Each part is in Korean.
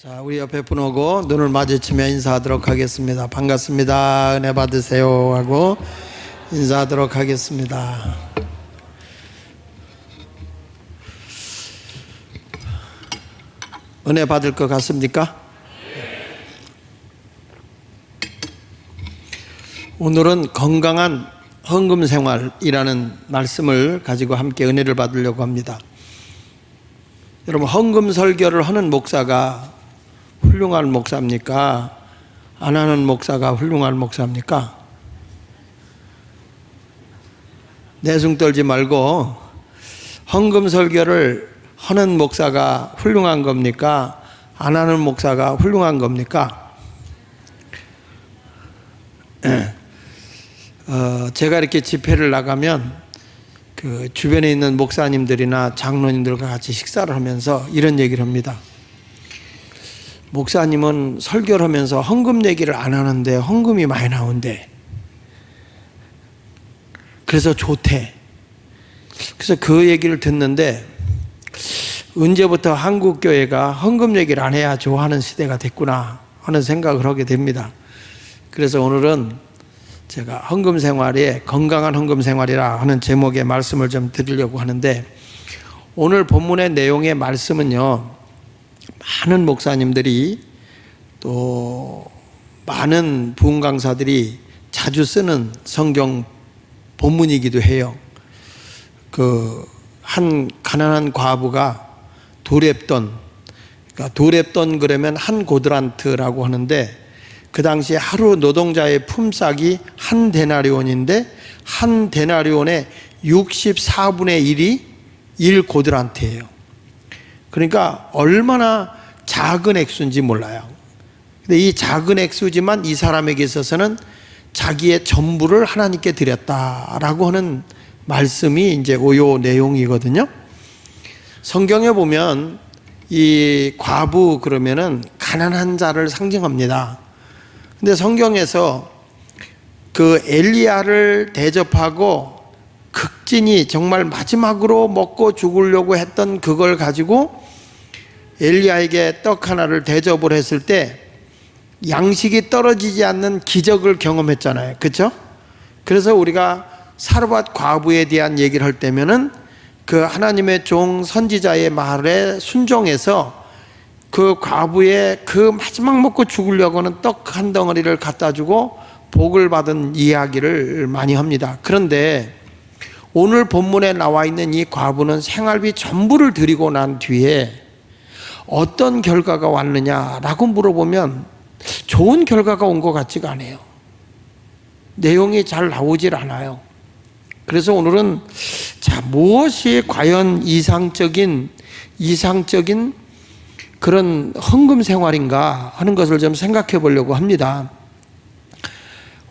자, 우리 옆에 분 오고 눈을 마주치며 인사하도록 하겠습니다. 반갑습니다. 은혜 받으세요 하고 인사하도록 하겠습니다. 은혜 받을 것 같습니까? 오늘은 건강한 헌금 생활이라는 말씀을 가지고 함께 은혜를 받으려고 합니다. 여러분, 헌금 설교를 하는 목사가 훌륭한 목사입니까? 안 하는 목사가 훌륭한 목사입니까? 내숭 떨지 말고, 헌금 설교를 하는 목사가 훌륭한 겁니까? 안 하는 목사가 훌륭한 겁니까? 제가 이렇게 집회를 나가면 그 주변에 있는 목사님들이나 장로님들과 같이 식사를 하면서 이런 얘기를 합니다. 목사님은 설교를 하면서 헌금 얘기를 안 하는데 헌금이 많이 나온대. 그래서 좋대. 그래서 그 얘기를 듣는데 언제부터 한국교회가 헌금 얘기를 안 해야 좋아하는 시대가 됐구나 하는 생각을 하게 됩니다. 그래서 오늘은 제가 헌금 생활에 건강한 헌금 생활이라 하는 제목의 말씀을 좀 드리려고 하는데, 오늘 본문의 내용의 말씀은요, 많은 목사님들이 또 많은 부흥 강사들이 자주 쓰는 성경 본문이기도 해요. 한 가난한 과부가 도렙돈, 그러니까 도렙돈 그러면 한 고드란트라고 하는데, 그 당시에 하루 노동자의 품삯이 한 데나리온인데 한 데나리온의 64분의 1이 1 고드란트예요. 그러니까 얼마나 작은 액수인지 몰라요. 근데 이 작은 액수지만 이 사람에게 있어서는 자기의 전부를 하나님께 드렸다라고 하는 말씀이 이제 요 내용이거든요. 성경에 보면 이 과부 그러면은 가난한 자를 상징합니다. 근데 성경에서 그 엘리야를 대접하고 극진히 정말 마지막으로 먹고 죽으려고 했던 그걸 가지고 엘리야에게 떡 하나를 대접을 했을 때 양식이 떨어지지 않는 기적을 경험했잖아요. 그렇죠? 그래서 우리가 사르밧 과부에 대한 얘기를 할 때면은 그 하나님의 종 선지자의 말에 순종해서 그 과부의 그 마지막 먹고 죽으려고 하는 떡 한 덩어리를 갖다 주고 복을 받은 이야기를 많이 합니다. 그런데 오늘 본문에 나와 있는 이 과부는 생활비 전부를 드리고 난 뒤에 어떤 결과가 왔느냐라고 물어보면 좋은 결과가 온 것 같지가 않아요. 내용이 잘 나오질 않아요. 그래서 오늘은 자, 무엇이 과연 이상적인 그런 헌금 생활인가 하는 것을 좀 생각해 보려고 합니다.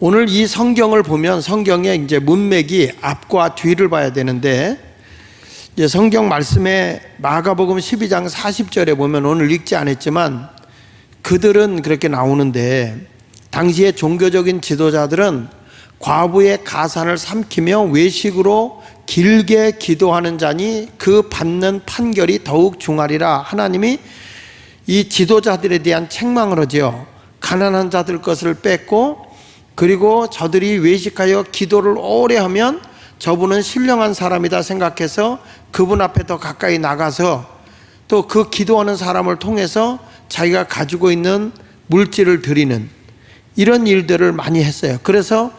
오늘 이 성경을 보면 성경의 이제 문맥이 앞과 뒤를 봐야 되는데, 이제 성경 말씀에 마가복음 12장 40절에 보면 오늘 읽지 않았지만 그들은 그렇게 나오는데, 당시의 종교적인 지도자들은 과부의 가산을 삼키며 외식으로 길게 기도하는 자니 그 받는 판결이 더욱 중하리라. 하나님이 이 지도자들에 대한 책망을 하죠. 가난한 자들 것을 뺏고, 그리고 저들이 외식하여 기도를 오래 하면 저분은 신령한 사람이다 생각해서 그분 앞에 더 가까이 나가서 또 그 기도하는 사람을 통해서 자기가 가지고 있는 물질을 드리는 이런 일들을 많이 했어요. 그래서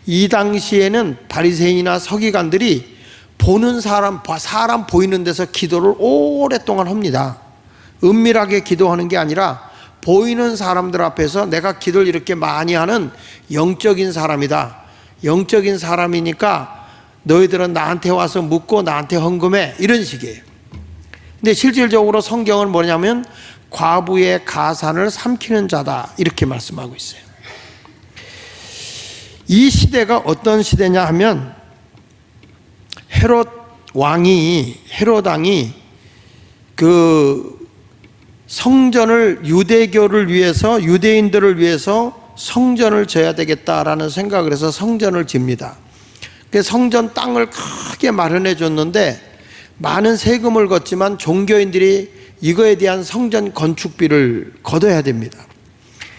이 당시에는 바리새인이나 서기관들이 보는 사람 보이는 데서 기도를 오랫동안 합니다. 은밀하게 기도하는 게 아니라 보이는 사람들 앞에서 내가 기도를 이렇게 많이 하는 영적인 사람이다. 영적인 사람이니까 너희들은 나한테 와서 묻고 나한테 헌금해. 이런 식이에요. 근데 실질적으로 성경은 뭐냐면 과부의 가산을 삼키는 자다. 이렇게 말씀하고 있어요. 이 시대가 어떤 시대냐 하면 헤롯 왕이 그 성전을 유대교를 위해서 유대인들을 위해서 성전을 져야 되겠다라는 생각을 해서 성전을 집니다. 그 성전 땅을 크게 마련해 줬는데 많은 세금을 걷지만 종교인들이 이거에 대한 성전 건축비를 걷어야 됩니다.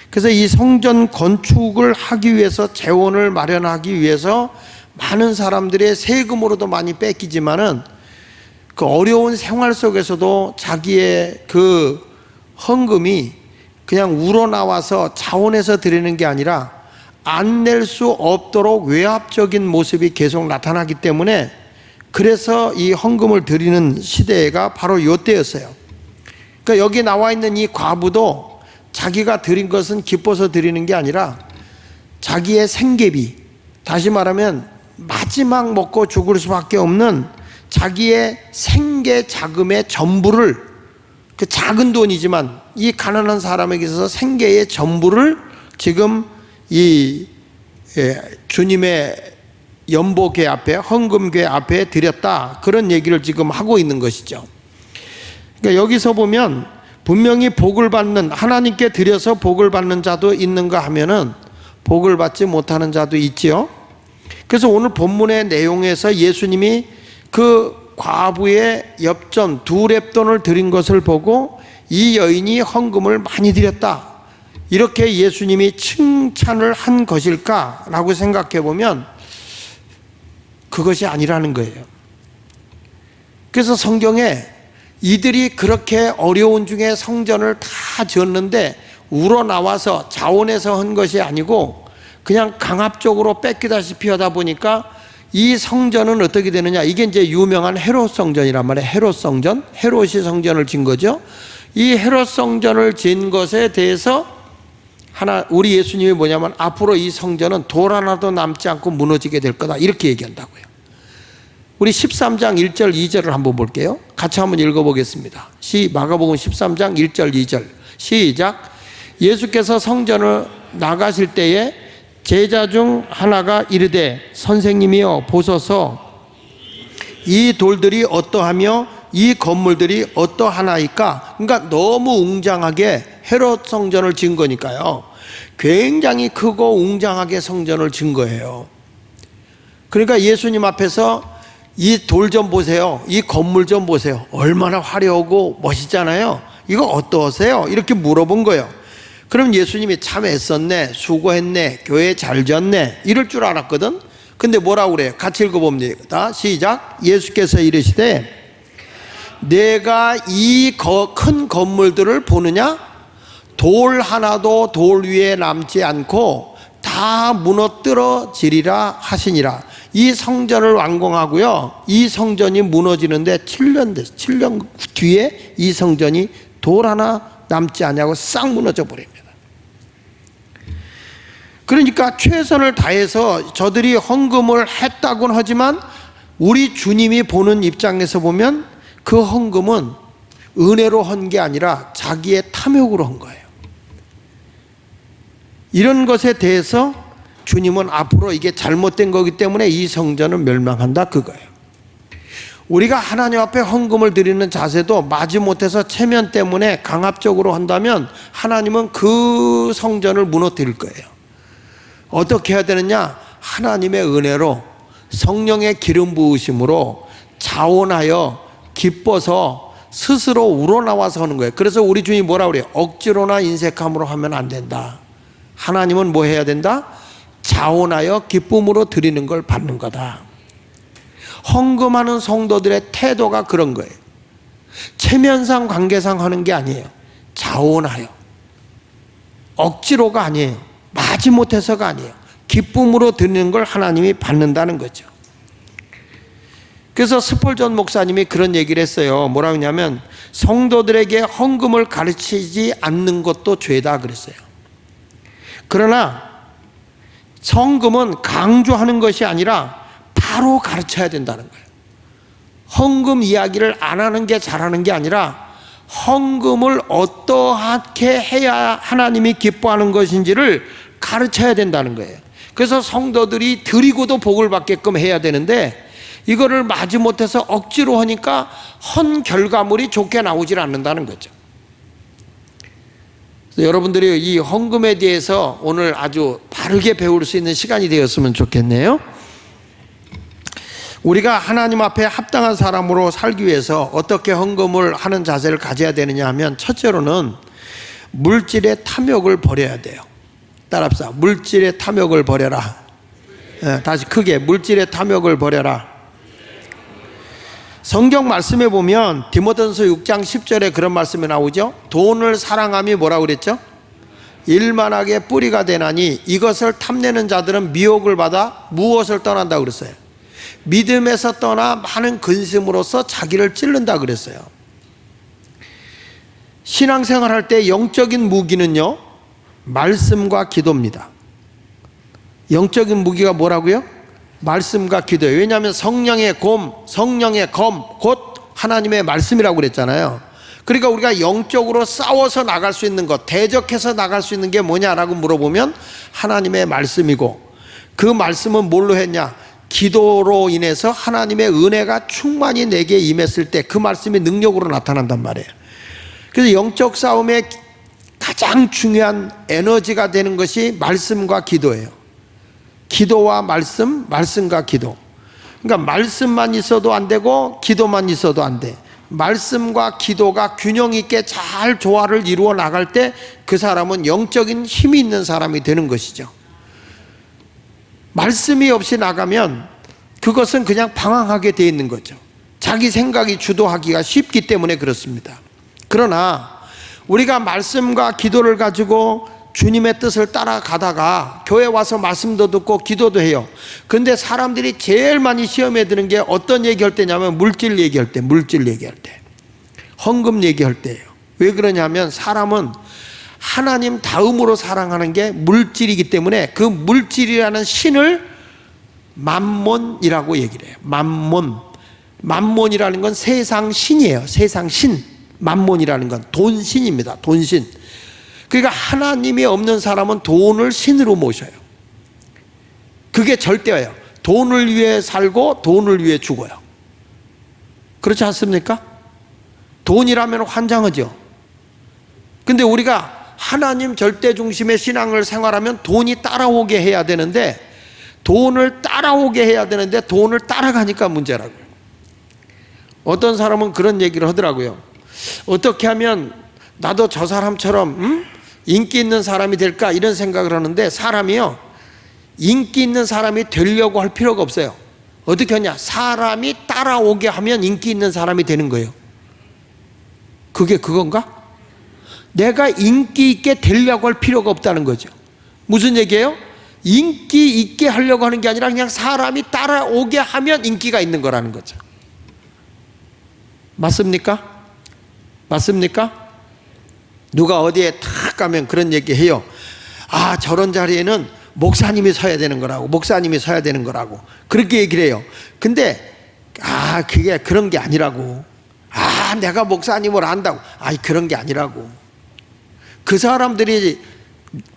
그래서 이 성전 건축을 하기 위해서, 재원을 마련하기 위해서 많은 사람들의 세금으로도 많이 뺏기지만은 그 어려운 생활 속에서도 자기의 그 헌금이 그냥 우러나와서 자원해서 드리는 게 아니라 안 낼 수 없도록 외압적인 모습이 계속 나타나기 때문에, 그래서 이 헌금을 드리는 시대가 바로 이때였어요. 그러니까 여기 나와 있는 이 과부도 자기가 드린 것은 기뻐서 드리는 게 아니라 자기의 생계비, 다시 말하면 마지막 먹고 죽을 수밖에 없는 자기의 생계 자금의 전부를, 그 작은 돈이지만 이 가난한 사람에게 있어서 생계의 전부를 지금 이 주님의 연보궤 앞에, 헌금궤 앞에 드렸다, 그런 얘기를 지금 하고 있는 것이죠. 그러니까 여기서 보면 분명히 복을 받는, 하나님께 드려서 복을 받는 자도 있는가 하면은 복을 받지 못하는 자도 있지요. 그래서 오늘 본문의 내용에서 예수님이 그 과부의 엽전 2렙돈을 드린 것을 보고 이 여인이 헌금을 많이 드렸다, 이렇게 예수님이 칭찬을 한 것일까라고 생각해 보면 그것이 아니라는 거예요. 그래서 성경에 이들이 그렇게 어려운 중에 성전을 다 지었는데 우러나와서 자원해서 한 것이 아니고 그냥 강압적으로 뺏기다시피 하다 보니까 이 성전은 어떻게 되느냐, 이게 이제 유명한 헤롯 성전이란 말이에요. 헤롯 성전, 헤롯이 성전을 진 거죠. 이 헤롯 성전을 진 것에 대해서 우리 예수님이 뭐냐면 앞으로 이 성전은 돌 하나도 남지 않고 무너지게 될 거다, 이렇게 얘기한다고요. 우리 13장 1절 2절을 한번 볼게요. 같이 한번 읽어보겠습니다. 마가복음 13장 1절 2절 시작. 예수께서 성전을 나가실 때에 제자 중 하나가 이르되 선생님이여 보소서, 이 돌들이 어떠하며 이 건물들이 어떠하나이까. 그러니까 너무 웅장하게 헤롯 성전을 지은 거니까요. 굉장히 크고 웅장하게 성전을 지은 거예요. 그러니까 예수님 앞에서 이 돌 좀 보세요, 이 건물 좀 보세요, 얼마나 화려하고 멋있잖아요, 이거 어떠세요? 이렇게 물어본 거예요. 그럼 예수님이 참 애썼네, 수고했네, 교회 잘 지었네, 이럴 줄 알았거든. 근데 뭐라고 그래요? 같이 읽어봅니다. 시작. 예수께서 이르시되 내가 이 큰 건물들을 보느냐? 돌 하나도 돌 위에 남지 않고 다 무너뜨려지리라 하시니라. 이 성전을 완공하고요, 이 성전이 무너지는데 7년 됐어요. 7년 뒤에 이 성전이 돌 하나 남지 않냐고 싹 무너져 버립니다. 그러니까 최선을 다해서 저들이 헌금을 했다고는 하지만 우리 주님이 보는 입장에서 보면 그 헌금은 은혜로 한 게 아니라 자기의 탐욕으로 한 거예요. 이런 것에 대해서 주님은 앞으로 이게 잘못된 거기 때문에 이 성전은 멸망한다, 그거예요. 우리가 하나님 앞에 헌금을 드리는 자세도 마지못해서 체면 때문에 강압적으로 한다면 하나님은 그 성전을 무너뜨릴 거예요. 어떻게 해야 되느냐? 하나님의 은혜로, 성령의 기름 부으심으로 자원하여 기뻐서 스스로 우러나와서 하는 거예요. 그래서 우리 주님이 뭐라고 그래요? 억지로나 인색함으로 하면 안 된다. 하나님은 뭐 해야 된다? 자원하여 기쁨으로 드리는 걸 받는 거다. 헌금하는 성도들의 태도가 그런 거예요. 체면상 관계상 하는 게 아니에요. 자원하여, 억지로가 아니에요. 마지못해서가 아니에요. 기쁨으로 드리는 걸 하나님이 받는다는 거죠. 그래서 스펄전 목사님이 그런 얘기를 했어요. 뭐라고 하냐면 성도들에게 헌금을 가르치지 않는 것도 죄다 그랬어요. 그러나 헌금은 강조하는 것이 아니라 바로 가르쳐야 된다는 거예요. 헌금 이야기를 안 하는 게 잘하는 게 아니라 헌금을 어떠하게 해야 하나님이 기뻐하는 것인지를 가르쳐야 된다는 거예요. 그래서 성도들이 드리고도 복을 받게끔 해야 되는데 이거를 마지못해서 억지로 하니까 헌 결과물이 좋게 나오질 않는다는 거죠. 여러분들이 이 헌금에 대해서 오늘 아주 바르게 배울 수 있는 시간이 되었으면 좋겠네요. 우리가 하나님 앞에 합당한 사람으로 살기 위해서 어떻게 헌금을 하는 자세를 가져야 되느냐 하면, 첫째로는 물질의 탐욕을 버려야 돼요. 따라합시다. 물질의 탐욕을 버려라. 다시 크게, 물질의 탐욕을 버려라. 성경 말씀에 보면 디모데전서 6장 10절에 그런 말씀이 나오죠. 돈을 사랑함이 뭐라고 그랬죠? 일만하게 뿌리가 되나니 이것을 탐내는 자들은 미혹을 받아 무엇을 떠난다 그랬어요? 믿음에서 떠나 많은 근심으로써 자기를 찌른다 그랬어요. 신앙생활 할 때 영적인 무기는요, 말씀과 기도입니다. 영적인 무기가 뭐라고요? 말씀과 기도예요. 왜냐하면 성령의 검, 곧 하나님의 말씀이라고 그랬잖아요. 그러니까 우리가 영적으로 싸워서 나갈 수 있는 것, 대적해서 나갈 수 있는 게 뭐냐라고 물어보면 하나님의 말씀이고, 그 말씀은 뭘로 했냐? 기도로 인해서 하나님의 은혜가 충만히 내게 임했을 때 그 말씀이 능력으로 나타난단 말이에요. 그래서 영적 싸움의 가장 중요한 에너지가 되는 것이 말씀과 기도예요. 기도와 말씀, 말씀과 기도. 그러니까 말씀만 있어도 안 되고 기도만 있어도 안 돼. 말씀과 기도가 균형 있게 잘 조화를 이루어 나갈 때 그 사람은 영적인 힘이 있는 사람이 되는 것이죠. 말씀이 없이 나가면 그것은 그냥 방황하게 되어 있는 거죠. 자기 생각이 주도하기가 쉽기 때문에 그렇습니다. 그러나 우리가 말씀과 기도를 가지고 주님의 뜻을 따라가다가 교회 와서 말씀도 듣고 기도도 해요. 근데 사람들이 제일 많이 시험에 드는 게 어떤 얘기할 때냐면 물질 얘기할 때, 헌금 얘기할 때예요. 왜 그러냐면 사람은 하나님 다음으로 사랑하는 게 물질이기 때문에 그 물질이라는 신을 맘몬이라고 얘기를 해요. 맘몬이라는 건 세상 신이에요. 세상 신. 맘몬이라는 건 돈신입니다. 돈신. 그러니까 하나님이 없는 사람은 돈을 신으로 모셔요. 그게 절대예요. 돈을 위해 살고 돈을 위해 죽어요. 그렇지 않습니까? 돈이라면 환장하죠. 근데 우리가 하나님 절대 중심의 신앙을 생활하면 돈이 따라오게 해야 되는데, 돈을 따라가니까 문제라고요. 어떤 사람은 그런 얘기를 하더라고요. 어떻게 하면 나도 저 사람처럼 인기 있는 사람이 될까, 이런 생각을 하는데, 사람이요, 인기 있는 사람이 되려고 할 필요가 없어요. 어떻게 하냐? 사람이 따라오게 하면 인기 있는 사람이 되는 거예요. 그게 그건가? 내가 인기 있게 되려고 할 필요가 없다는 거죠. 무슨 얘기예요? 인기 있게 하려고 하는 게 아니라 그냥 사람이 따라오게 하면 인기가 있는 거라는 거죠. 맞습니까? 누가 어디에 탁 가면 그런 얘기 해요. 아, 저런 자리에는 목사님이 서야 되는 거라고, 그렇게 얘기를 해요. 근데 그게 그런 게 아니라고. 내가 목사님을 안다고. 그런 게 아니라고. 그 사람들이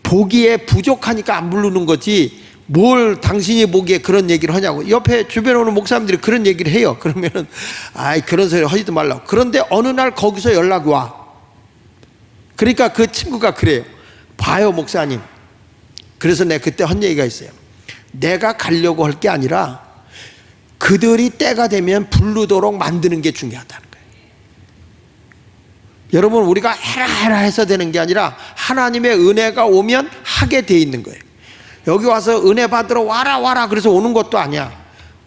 보기에 부족하니까 안 부르는 거지, 뭘 당신이 보기에 그런 얘기를 하냐고. 옆에 주변에 오는 목사님들이 그런 얘기를 해요. 그러면은 그런 소리 하지도 말라고. 그런데 어느 날 거기서 연락이 와. 그러니까 그 친구가 그래요. 봐요, 목사님. 그래서 내가 그때 한 얘기가 있어요. 내가 가려고 할 게 아니라 그들이 때가 되면 부르도록 만드는 게 중요하다는 거예요. 여러분, 우리가 해라 해서 되는 게 아니라 하나님의 은혜가 오면 하게 돼 있는 거예요. 여기 와서 은혜 받으러 와라 그래서 오는 것도 아니야.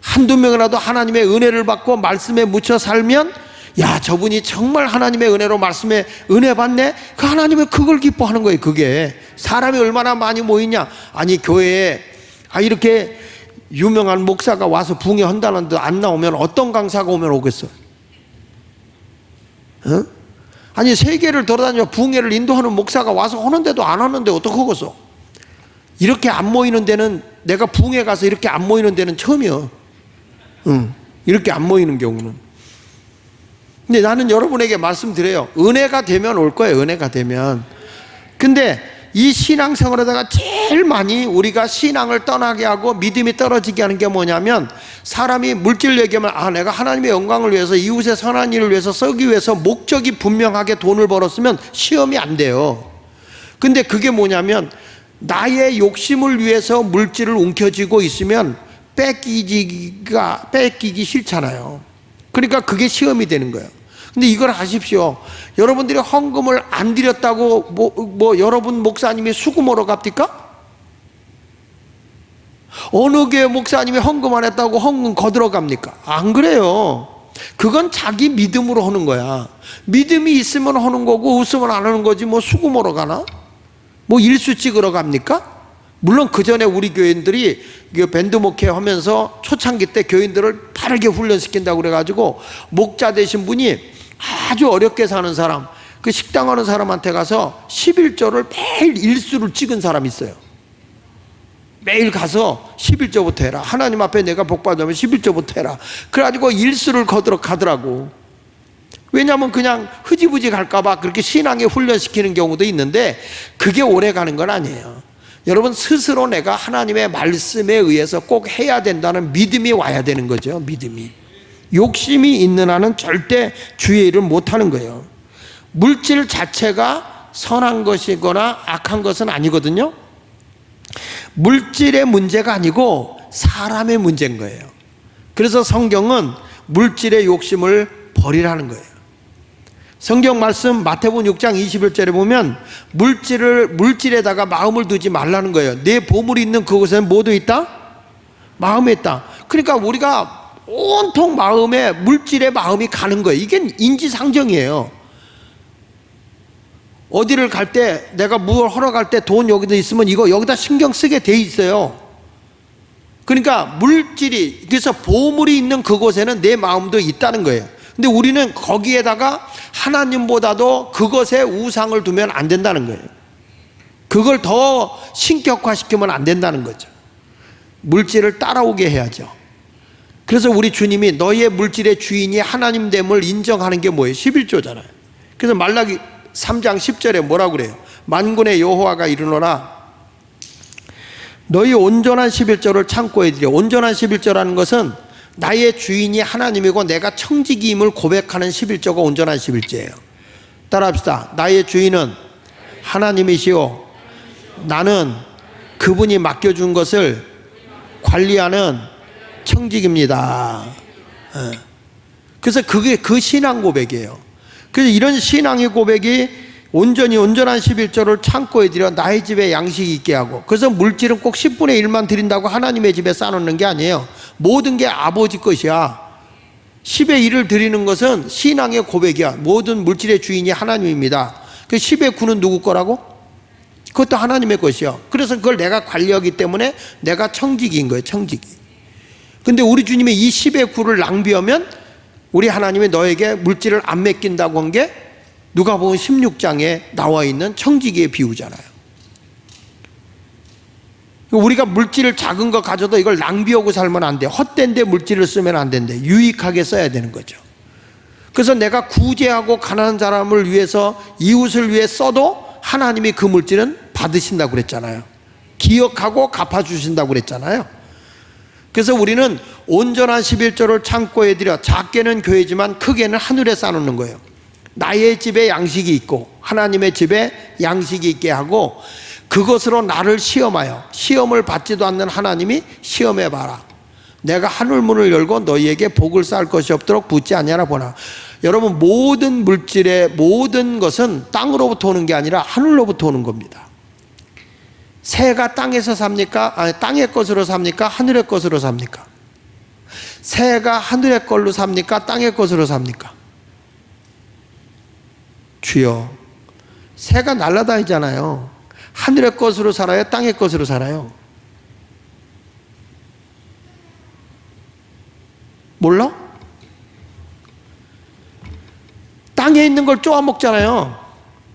한두 명이라도 하나님의 은혜를 받고 말씀에 묻혀 살면, 야, 저분이 정말 하나님의 은혜로 말씀에 은혜 받네? 그 하나님은 그걸 기뻐하는 거예요. 그게 사람이 얼마나 많이 모이냐. 교회에 이렇게 유명한 목사가 와서 붕괴 한다는데 안 나오면 어떤 강사가 오면 오겠어요? 세계를 돌아다녀 붕괴를 인도하는 목사가 와서 하는데도 안 하는데 어떡하겠어? 이렇게 안 모이는 데는, 내가 붕괴 가서 이렇게 안 모이는 데는 처음이요. 이렇게 안 모이는 경우는. 근데 나는 여러분에게 말씀드려요. 은혜가 되면 올 거예요. 은혜가 되면. 근데 이 신앙생활에다가 제일 많이 우리가 신앙을 떠나게 하고 믿음이 떨어지게 하는 게 뭐냐면, 사람이 물질 얘기하면 내가 하나님의 영광을 위해서, 이웃의 선한 일을 위해서 쓰기 위해서 목적이 분명하게 돈을 벌었으면 시험이 안 돼요. 근데 그게 뭐냐면, 나의 욕심을 위해서 물질을 움켜쥐고 있으면 뺏기기 싫잖아요. 그러니까 그게 시험이 되는 거예요. 근데 이걸 아십시오. 여러분들이 헌금을 안 드렸다고 여러분 목사님이 수금하러 갑니까? 어느 교회 목사님이 헌금 안 했다고 헌금 거들어 갑니까? 안 그래요. 그건 자기 믿음으로 하는 거야. 믿음이 있으면 하는 거고 없으면 안 하는 거지. 뭐 수금하러 가나? 뭐 일수 찍으러 갑니까? 물론 그 전에 우리 교인들이 밴드 목회하면서 초창기 때 교인들을 바르게 훈련시킨다고 그래가지고 목자 되신 분이 아주 어렵게 사는 사람, 그 식당하는 사람한테 가서 11조를 매일 일수를 찍은 사람이 있어요. 매일 가서 11조부터 해라. 하나님 앞에 내가 복 받으면 11조부터 해라. 그래가지고 일수를 거들어 가더라고. 왜냐하면 그냥 흐지부지 갈까봐 그렇게 신앙에 훈련시키는 경우도 있는데 그게 오래 가는 건 아니에요. 여러분 스스로 내가 하나님의 말씀에 의해서 꼭 해야 된다는 믿음이 와야 되는 거죠. 믿음이. 욕심이 있는 한은 절대 주의 일을 못하는 거예요. 물질 자체가 선한 것이거나 악한 것은 아니거든요. 물질의 문제가 아니고 사람의 문제인 거예요. 그래서 성경은 물질의 욕심을 버리라는 거예요. 성경 말씀 마태복음 6장 21절에 보면 물질에다가 마음을 두지 말라는 거예요. 내 보물이 있는 그곳에는 뭐도 있다? 마음에 있다. 그러니까 우리가 온통 마음에 물질의 마음이 가는 거예요. 이게 인지상정이에요. 어디를 갈 때 내가 뭘 하러 갈 때 돈 여기다 있으면 이거 여기다 신경 쓰게 돼 있어요. 그러니까 물질이, 그래서 보물이 있는 그곳에는 내 마음도 있다는 거예요. 근데 우리는 거기에다가 하나님보다도 그것에 우상을 두면 안 된다는 거예요. 그걸 더 신격화시키면 안 된다는 거죠. 물질을 따라오게 해야죠. 그래서 우리 주님이 너희의 물질의 주인이 하나님됨을 인정하는 게 뭐예요? 11조잖아요. 그래서 말라기 3장 10절에 뭐라고 그래요? 만군의 여호와가 이르노라 너희 온전한 11조를 창고에 들여. 온전한 11조라는 것은 나의 주인이 하나님이고 내가 청지기임을 고백하는 11조가 온전한 11조예요. 따라합시다. 나의 주인은 하나님이시오. 나는 그분이 맡겨준 것을 관리하는 청지기입니다. 그래서 그게 그 신앙 고백이에요. 그래서 이런 신앙의 고백이 온전한 11조를 창고에 들여 나의 집에 양식이 있게 하고, 그래서 물질은 꼭 10분의 1만 드린다고 하나님의 집에 쌓아놓는 게 아니에요. 모든 게 아버지 것이야. 10의 1을 드리는 것은 신앙의 고백이야. 모든 물질의 주인이 하나님입니다. 그 10의 9는 누구 거라고? 그것도 하나님의 것이요. 그래서 그걸 내가 관리하기 때문에 내가 청지기인 거예요. 청지기. 근데 우리 주님이 이 10의 9를 낭비하면 우리 하나님이 너에게 물질을 안 맡긴다고 한 게 누가복음 16장에 나와 있는 청지기의 비유잖아요. 우리가 물질을 작은 거 가져도 이걸 낭비하고 살면 안 돼. 헛된 데 물질을 쓰면 안 된대. 유익하게 써야 되는 거죠. 그래서 내가 구제하고 가난한 사람을 위해서, 이웃을 위해 써도 하나님이 그 물질은 받으신다고 그랬잖아요. 기억하고 갚아주신다고 그랬잖아요. 그래서 우리는 온전한 11조를 창고에 들여, 작게는 교회지만 크게는 하늘에 쌓아놓는 거예요. 나의 집에 양식이 있고 하나님의 집에 양식이 있게 하고, 그것으로 나를 시험하여, 시험을 받지도 않는 하나님이 시험해봐라. 내가 하늘문을 열고 너희에게 복을 쌓을 것이 없도록 붙지 아니하라 보나. 여러분, 모든 물질의 모든 것은 땅으로부터 오는 게 아니라 하늘로부터 오는 겁니다. 새가 땅에서 삽니까? 아니, 땅의 것으로 삽니까? 하늘의 것으로 삽니까? 새가 하늘의 걸로 삽니까? 땅의 것으로 삽니까? 주여, 새가 날아다니잖아요. 하늘의 것으로 살아요? 땅의 것으로 살아요? 몰라? 땅에 있는 걸 쪼아 먹잖아요.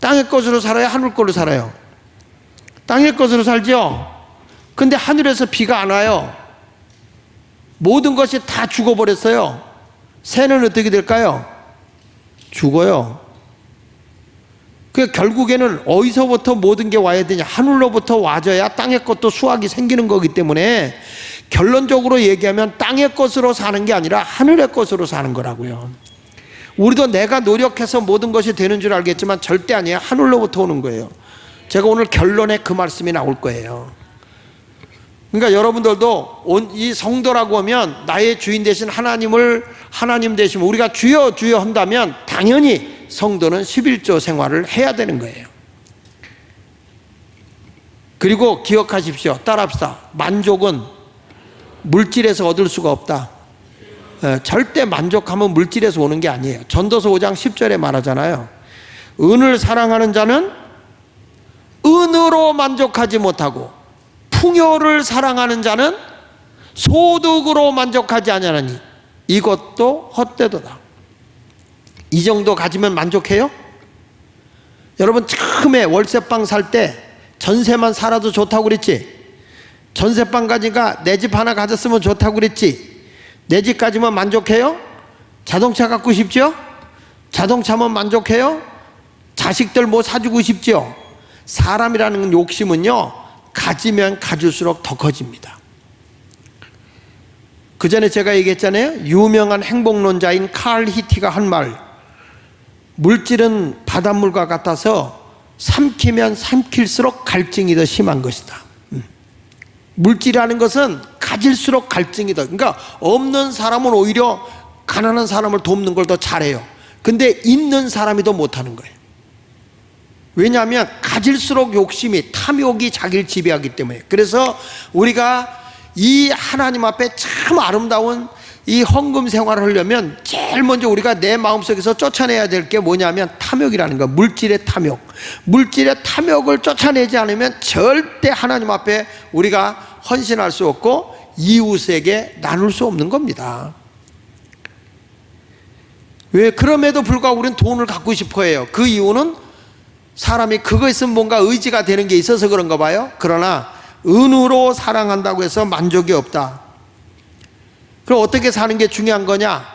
땅의 것으로 살아요? 하늘 걸로 살아요? 땅의 것으로 살죠? 근데 하늘에서 비가 안 와요. 모든 것이 다 죽어버렸어요. 새는 어떻게 될까요? 죽어요. 그 결국에는 어디서부터 모든 게 와야 되냐? 하늘로부터 와줘야 땅의 것도 수확이 생기는 거기 때문에 결론적으로 얘기하면 땅의 것으로 사는 게 아니라 하늘의 것으로 사는 거라고요. 우리도 내가 노력해서 모든 것이 되는 줄 알겠지만 절대 아니에요. 하늘로부터 오는 거예요. 제가 오늘 결론에 그 말씀이 나올 거예요. 그러니까 여러분들도 이 성도라고 하면 나의 주인 되신 하나님 되시면 우리가 주여 주여 한다면 당연히 성도는 11조 생활을 해야 되는 거예요. 그리고 기억하십시오. 따라합시다. 만족은 물질에서 얻을 수가 없다. 절대 만족하면 물질에서 오는 게 아니에요. 전도서 5장 10절에 말하잖아요. 은을 사랑하는 자는 은으로 만족하지 못하고 풍요를 사랑하는 자는 소득으로 만족하지 아니하나니 이것도 헛되도다. 이 정도 가지면 만족해요? 여러분 처음에 월세방 살 때 전세만 살아도 좋다고 그랬지? 전세방 가지가 내 집 하나 가졌으면 좋다고 그랬지? 내 집 가지면 만족해요? 자동차 갖고 싶죠? 자동차면 만족해요? 자식들 뭐 사주고 싶죠? 사람이라는 욕심은요 가지면 가질수록 더 커집니다. 그 전에 제가 얘기했잖아요. 유명한 행복론자인 칼 히티가 한 말, 물질은 바닷물과 같아서 삼키면 삼킬수록 갈증이 더 심한 것이다. 물질이라는 것은 가질수록 갈증이 더, 그러니까 없는 사람은 오히려 가난한 사람을 돕는 걸 더 잘해요. 근데 있는 사람이 더 못하는 거예요. 왜냐하면 가질수록 욕심이, 탐욕이 자기를 지배하기 때문에. 그래서 우리가 이 하나님 앞에 참 아름다운 이 헌금 생활을 하려면 제일 먼저 우리가 내 마음속에서 쫓아내야 될 게 뭐냐면 탐욕이라는 거. 물질의 탐욕. 물질의 탐욕을 쫓아내지 않으면 절대 하나님 앞에 우리가 헌신할 수 없고 이웃에게 나눌 수 없는 겁니다. 왜? 그럼에도 불구하고 우리는 돈을 갖고 싶어 해요. 그 이유는 사람이 그거 있으면 뭔가 의지가 되는 게 있어서 그런가 봐요. 그러나 은으로 사랑한다고 해서 만족이 없다. 그럼 어떻게 사는 게 중요한 거냐?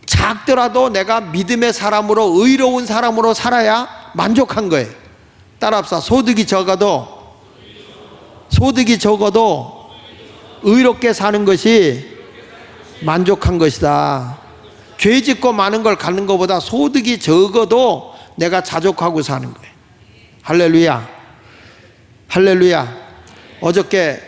작더라도 내가 믿음의 사람으로, 의로운 사람으로 살아야 만족한 거예요. 따라합시다. 소득이 적어도 의롭게 사는 것이 만족한 것이다. 죄 짓고 많은 걸 갖는 것보다 소득이 적어도 내가 자족하고 사는 거예요. 할렐루야. 할렐루야. 어저께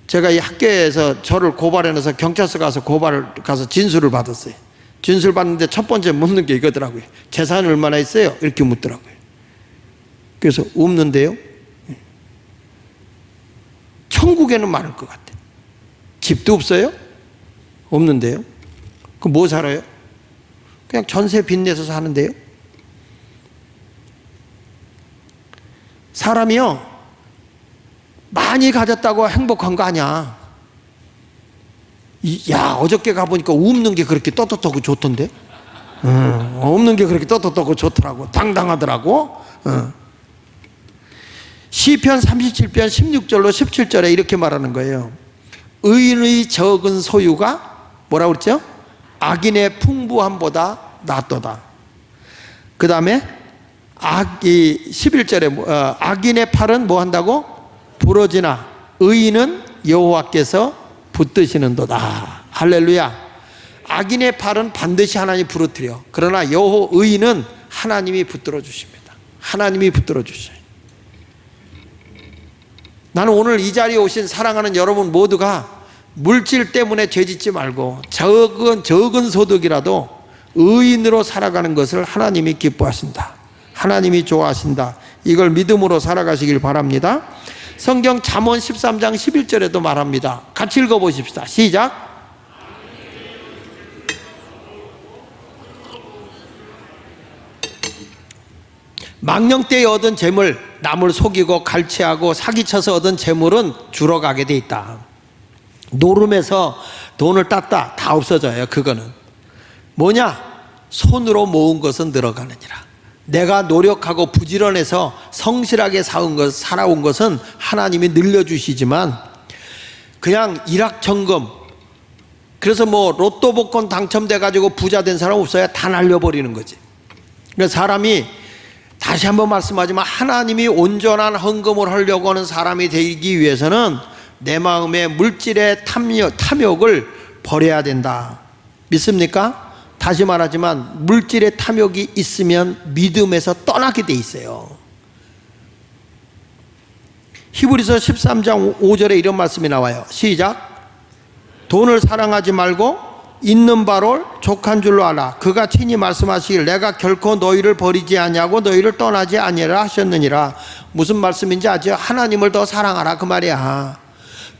제가 이 학교에서 저를 고발해놔서 경찰서 가서 진술을 받았어요. 진술 받는데 첫 번째 묻는 게 이거더라고요. 재산이 얼마나 있어요? 이렇게 묻더라고요. 그래서 없는데요. 천국에는 많을 것 같아요. 집도 없어요? 없는데요. 그럼 뭐 살아요? 그냥 전세 빚내서 사는데요. 사람이요 많이 가졌다고 행복한 거 아니야. 야, 어저께 가보니까 없는 게 그렇게 떳떳하고 좋던데. 없는 게 그렇게 떳떳하고 좋더라고. 당당하더라고. 시편 37편 16절로 17절에 이렇게 말하는 거예요. 의인의 적은 소유가 뭐라고 그랬죠? 악인의 풍부함보다 낫도다. 그 다음에 11절에 악인의 팔은 뭐 한다고? 부러지나 의인은 여호와께서 붙드시는도다. 할렐루야. 악인의 팔은 반드시 하나님이 부러뜨려. 그러나 의인은 하나님이 붙들어 주십니다. 하나님이 붙들어 주셔요. 나는 오늘 이 자리에 오신 사랑하는 여러분 모두가 물질 때문에 죄짓지 말고 적은 소득이라도 의인으로 살아가는 것을 하나님이 기뻐하신다. 하나님이 좋아하신다. 이걸 믿음으로 살아가시길 바랍니다. 성경 잠언 13장 11절에도 말합니다. 같이 읽어보십시다. 시작. 망령 때에 얻은 재물, 남을 속이고 갈취하고 사기쳐서 얻은 재물은 줄어가게 돼 있다. 노름에서 돈을 땄다. 다 없어져요. 그거는 뭐냐? 손으로 모은 것은 늘어가느니라. 내가 노력하고 부지런해서 성실하게 살아온 것은 하나님이 늘려주시지만 그냥 일확천금, 그래서 뭐 로또 복권 당첨돼 가지고 부자 된 사람 없어요. 다 날려버리는 거지. 그러니까 사람이, 다시 한번 말씀하지만, 하나님이 온전한 헌금을 하려고 하는 사람이 되기 위해서는 내 마음의 물질의 탐욕을 버려야 된다. 믿습니까? 다시 말하지만 물질의 탐욕이 있으면 믿음에서 떠나게 돼 있어요. 히브리서 13장 5절에 이런 말씀이 나와요. 시작. 돈을 사랑하지 말고 있는 바를 족한 줄로 알아. 그가 친히 말씀하시길 내가 결코 너희를 버리지 아니하고 너희를 떠나지 아니하라 하셨느니라. 무슨 말씀인지 아죠? 하나님을 더 사랑하라 그 말이야.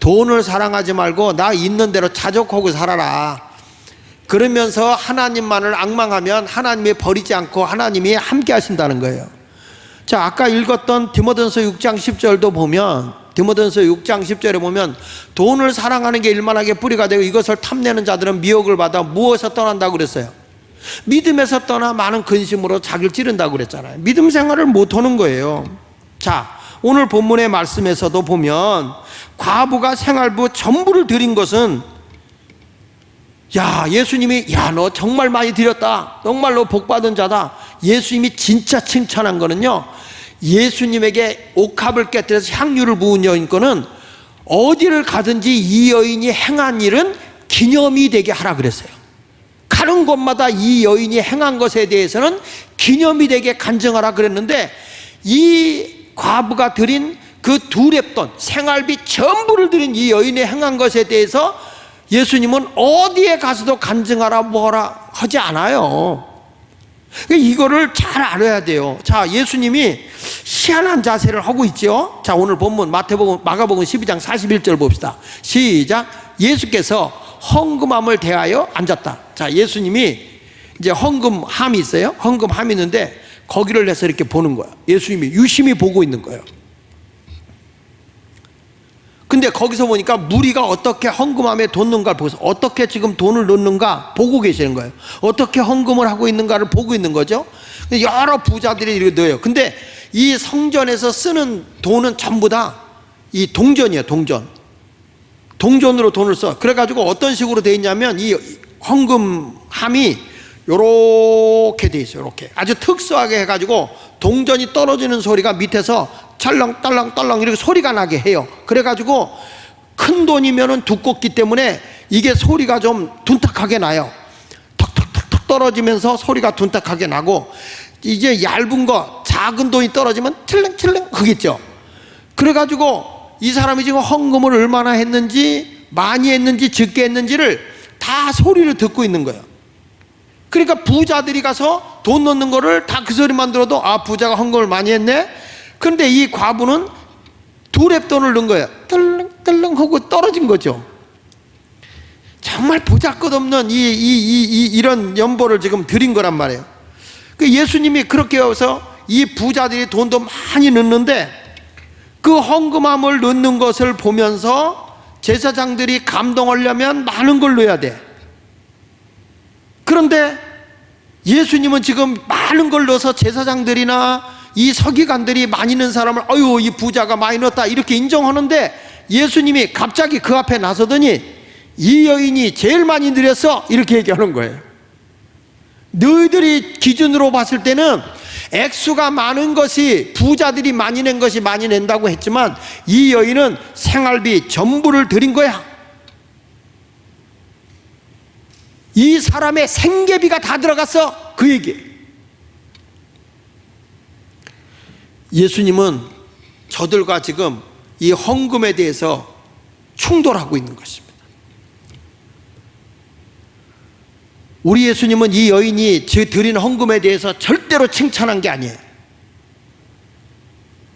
돈을 사랑하지 말고 나 있는 대로 자족하고 살아라. 그러면서 하나님만을 앙망하면 하나님이 버리지 않고 하나님이 함께 하신다는 거예요. 자, 아까 읽었던 디모데전서 6장 10절도 보면, 디모데전서 6장 10절에 보면 돈을 사랑하는 게 일만하게 뿌리가 되고 이것을 탐내는 자들은 미혹을 받아 무엇에서 떠난다고 그랬어요? 믿음에서 떠나 많은 근심으로 자기를 찌른다고 그랬잖아요. 믿음 생활을 못하는 거예요. 자, 오늘 본문의 말씀에서도 보면 과부가 생활부 전부를 드린 것은, 야, 예수님이 야, 너 정말 많이 드렸다, 정말로 복받은 자다, 예수님이 진짜 칭찬한 거는요, 예수님에게 옥합을 깨뜨려서 향유를 부은 여인 거는 어디를 가든지 이 여인이 행한 일은 기념이 되게 하라 그랬어요. 가는 곳마다 이 여인이 행한 것에 대해서는 기념이 되게 간증하라 그랬는데, 이 과부가 드린 그 두렙돈 생활비 전부를 드린 이 여인의 행한 것에 대해서 예수님은 어디에 가서도 간증하라 뭐라 하지 않아요. 이거를 잘 알아야 돼요. 자, 예수님이 희한한 자세를 하고 있죠. 자, 오늘 본문 마가복음 12장 41절 봅시다. 시작. 예수께서 헌금함을 대하여 앉았다. 자, 예수님이 이제 헌금함이 있어요. 헌금함이 있는데 거기를 해서 이렇게 보는 거야. 예수님이 유심히 보고 있는 거예요. 근데 거기서 보니까 무리가 어떻게 헌금함에 돈 넣는가를 보고서 어떻게 지금 돈을 넣는가 보고 계시는 거예요. 어떻게 헌금을 하고 있는가를 보고 있는 거죠. 여러 부자들이 이렇게 넣어요. 근데 이 성전에서 쓰는 돈은 전부 다 이 동전이에요. 동전으로 돈을 써. 그래가지고 어떤 식으로 돼 있냐면 이 헌금함이 요렇게 돼 있어요. 이렇게 아주 특수하게 해가지고 동전이 떨어지는 소리가 밑에서 찰렁딸렁딸렁 이렇게 소리가 나게 해요. 그래가지고 큰 돈이면은 두껍기 때문에 이게 소리가 좀 둔탁하게 나요. 턱턱턱턱 떨어지면서 소리가 둔탁하게 나고, 이제 얇은 거 작은 돈이 떨어지면 틀렁틀렁 하겠죠. 그래가지고 이 사람이 지금 헌금을 얼마나 했는지, 많이 했는지 적게 했는지를 다 소리를 듣고 있는 거예요. 그러니까 부자들이 가서 돈 넣는 거를 다 그 소리만 들어도 아, 부자가 헌금을 많이 했네. 그런데 이 과부는 두렙돈을 넣은 거예요. 떨렁떨렁 하고 떨어진 거죠. 정말 보잘것없는 이런 연보를 지금 드린 거란 말이에요. 그 예수님이 그렇게 해서 이 부자들이 돈도 많이 넣는데 그 헌금함을 넣는 것을 보면서 제사장들이 감동하려면 많은 걸 넣어야 돼. 그런데 예수님은 지금 많은 걸 넣어서 제사장들이나 이 서기관들이 많이 넣은 사람을 어유, 이 부자가 많이 넣었다 이렇게 인정하는데, 예수님이 갑자기 그 앞에 나서더니 이 여인이 제일 많이 드렸어 이렇게 얘기하는 거예요. 너희들이 기준으로 봤을 때는 액수가 많은 것이, 부자들이 많이 낸 것이 많이 낸다고 했지만 이 여인은 생활비 전부를 드린 거야. 이 사람의 생계비가 다 들어갔어, 그 얘기. 예수님은 저들과 지금 이 헌금에 대해서 충돌하고 있는 것입니다. 우리 예수님은 이 여인이 드린 헌금에 대해서 절대로 칭찬한 게 아니에요.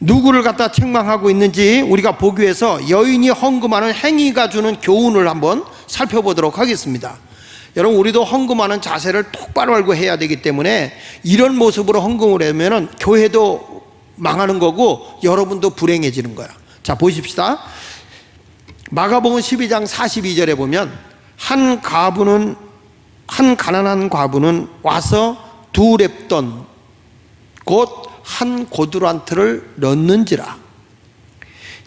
누구를 갖다 책망하고 있는지 우리가 보기 위해서 여인이 헌금하는 행위가 주는 교훈을 한번 살펴보도록 하겠습니다. 여러분, 우리도 헌금하는 자세를 똑바로 알고 해야 되기 때문에 이런 모습으로 헌금을 하면 교회도 망하는 거고 여러분도 불행해지는 거야. 자, 보십시다. 마가복음 12장 42절에 보면 한 가난한 과부는 와서 두렙돈 곧 한 고두란트를 넣는지라.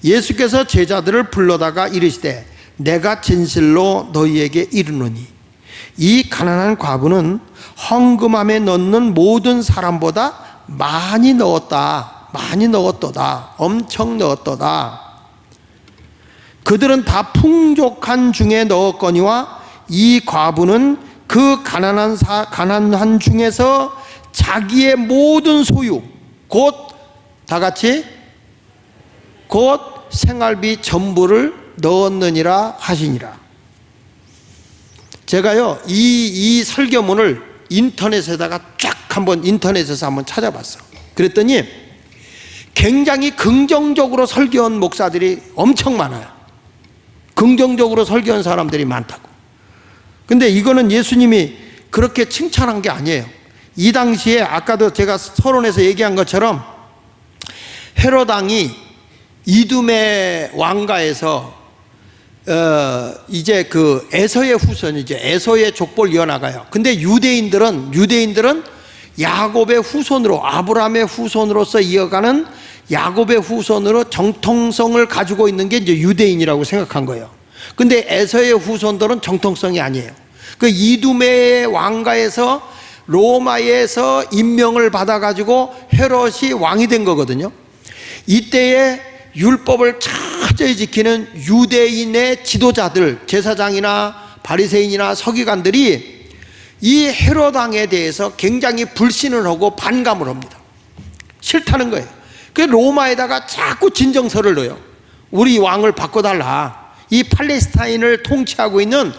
예수께서 제자들을 불러다가 이르시되 내가 진실로 너희에게 이르노니 이 가난한 과부는 헌금함에 넣는 모든 사람보다 많이 넣었다. 많이 넣었도다. 엄청 넣었도다. 그들은 다 풍족한 중에 넣었거니와 이 과부는 그 가난한 중에서 자기의 모든 소유, 곧 다 같이 곧 생활비 전부를 넣었느니라 하시니라. 제가요 이 설교문을 인터넷에다가 쫙 인터넷에서 한번 찾아봤어. 그랬더니 굉장히 긍정적으로 설교한 목사들이 엄청 많아요. 긍정적으로 설교한 사람들이 많다고. 근데 이거는 예수님이 그렇게 칭찬한 게 아니에요. 이 당시에 아까도 제가 서론에서 얘기한 것처럼 헤롯 왕이 이두메 왕가에서 이제 그 에서의 후손이죠. 에서의 족보를 이어나가요. 근데 유대인들은 야곱의 후손으로, 아브라함의 후손으로서 이어가는 야곱의 후손으로 정통성을 가지고 있는 게 이제 유대인이라고 생각한 거예요. 근데 에서의 후손들은 정통성이 아니에요. 그 이두메 왕가에서 로마에서 임명을 받아가지고 헤롯이 왕이 된 거거든요. 이때에 율법을 철저히 지키는 유대인의 지도자들, 제사장이나 바리새인이나 서기관들이 이 헤롯 왕에 대해서 굉장히 불신을 하고 반감을 합니다. 싫다는 거예요. 그래서 로마에다가 자꾸 진정서를 넣어요. 우리 왕을 바꿔달라. 이 팔레스타인을 통치하고 있는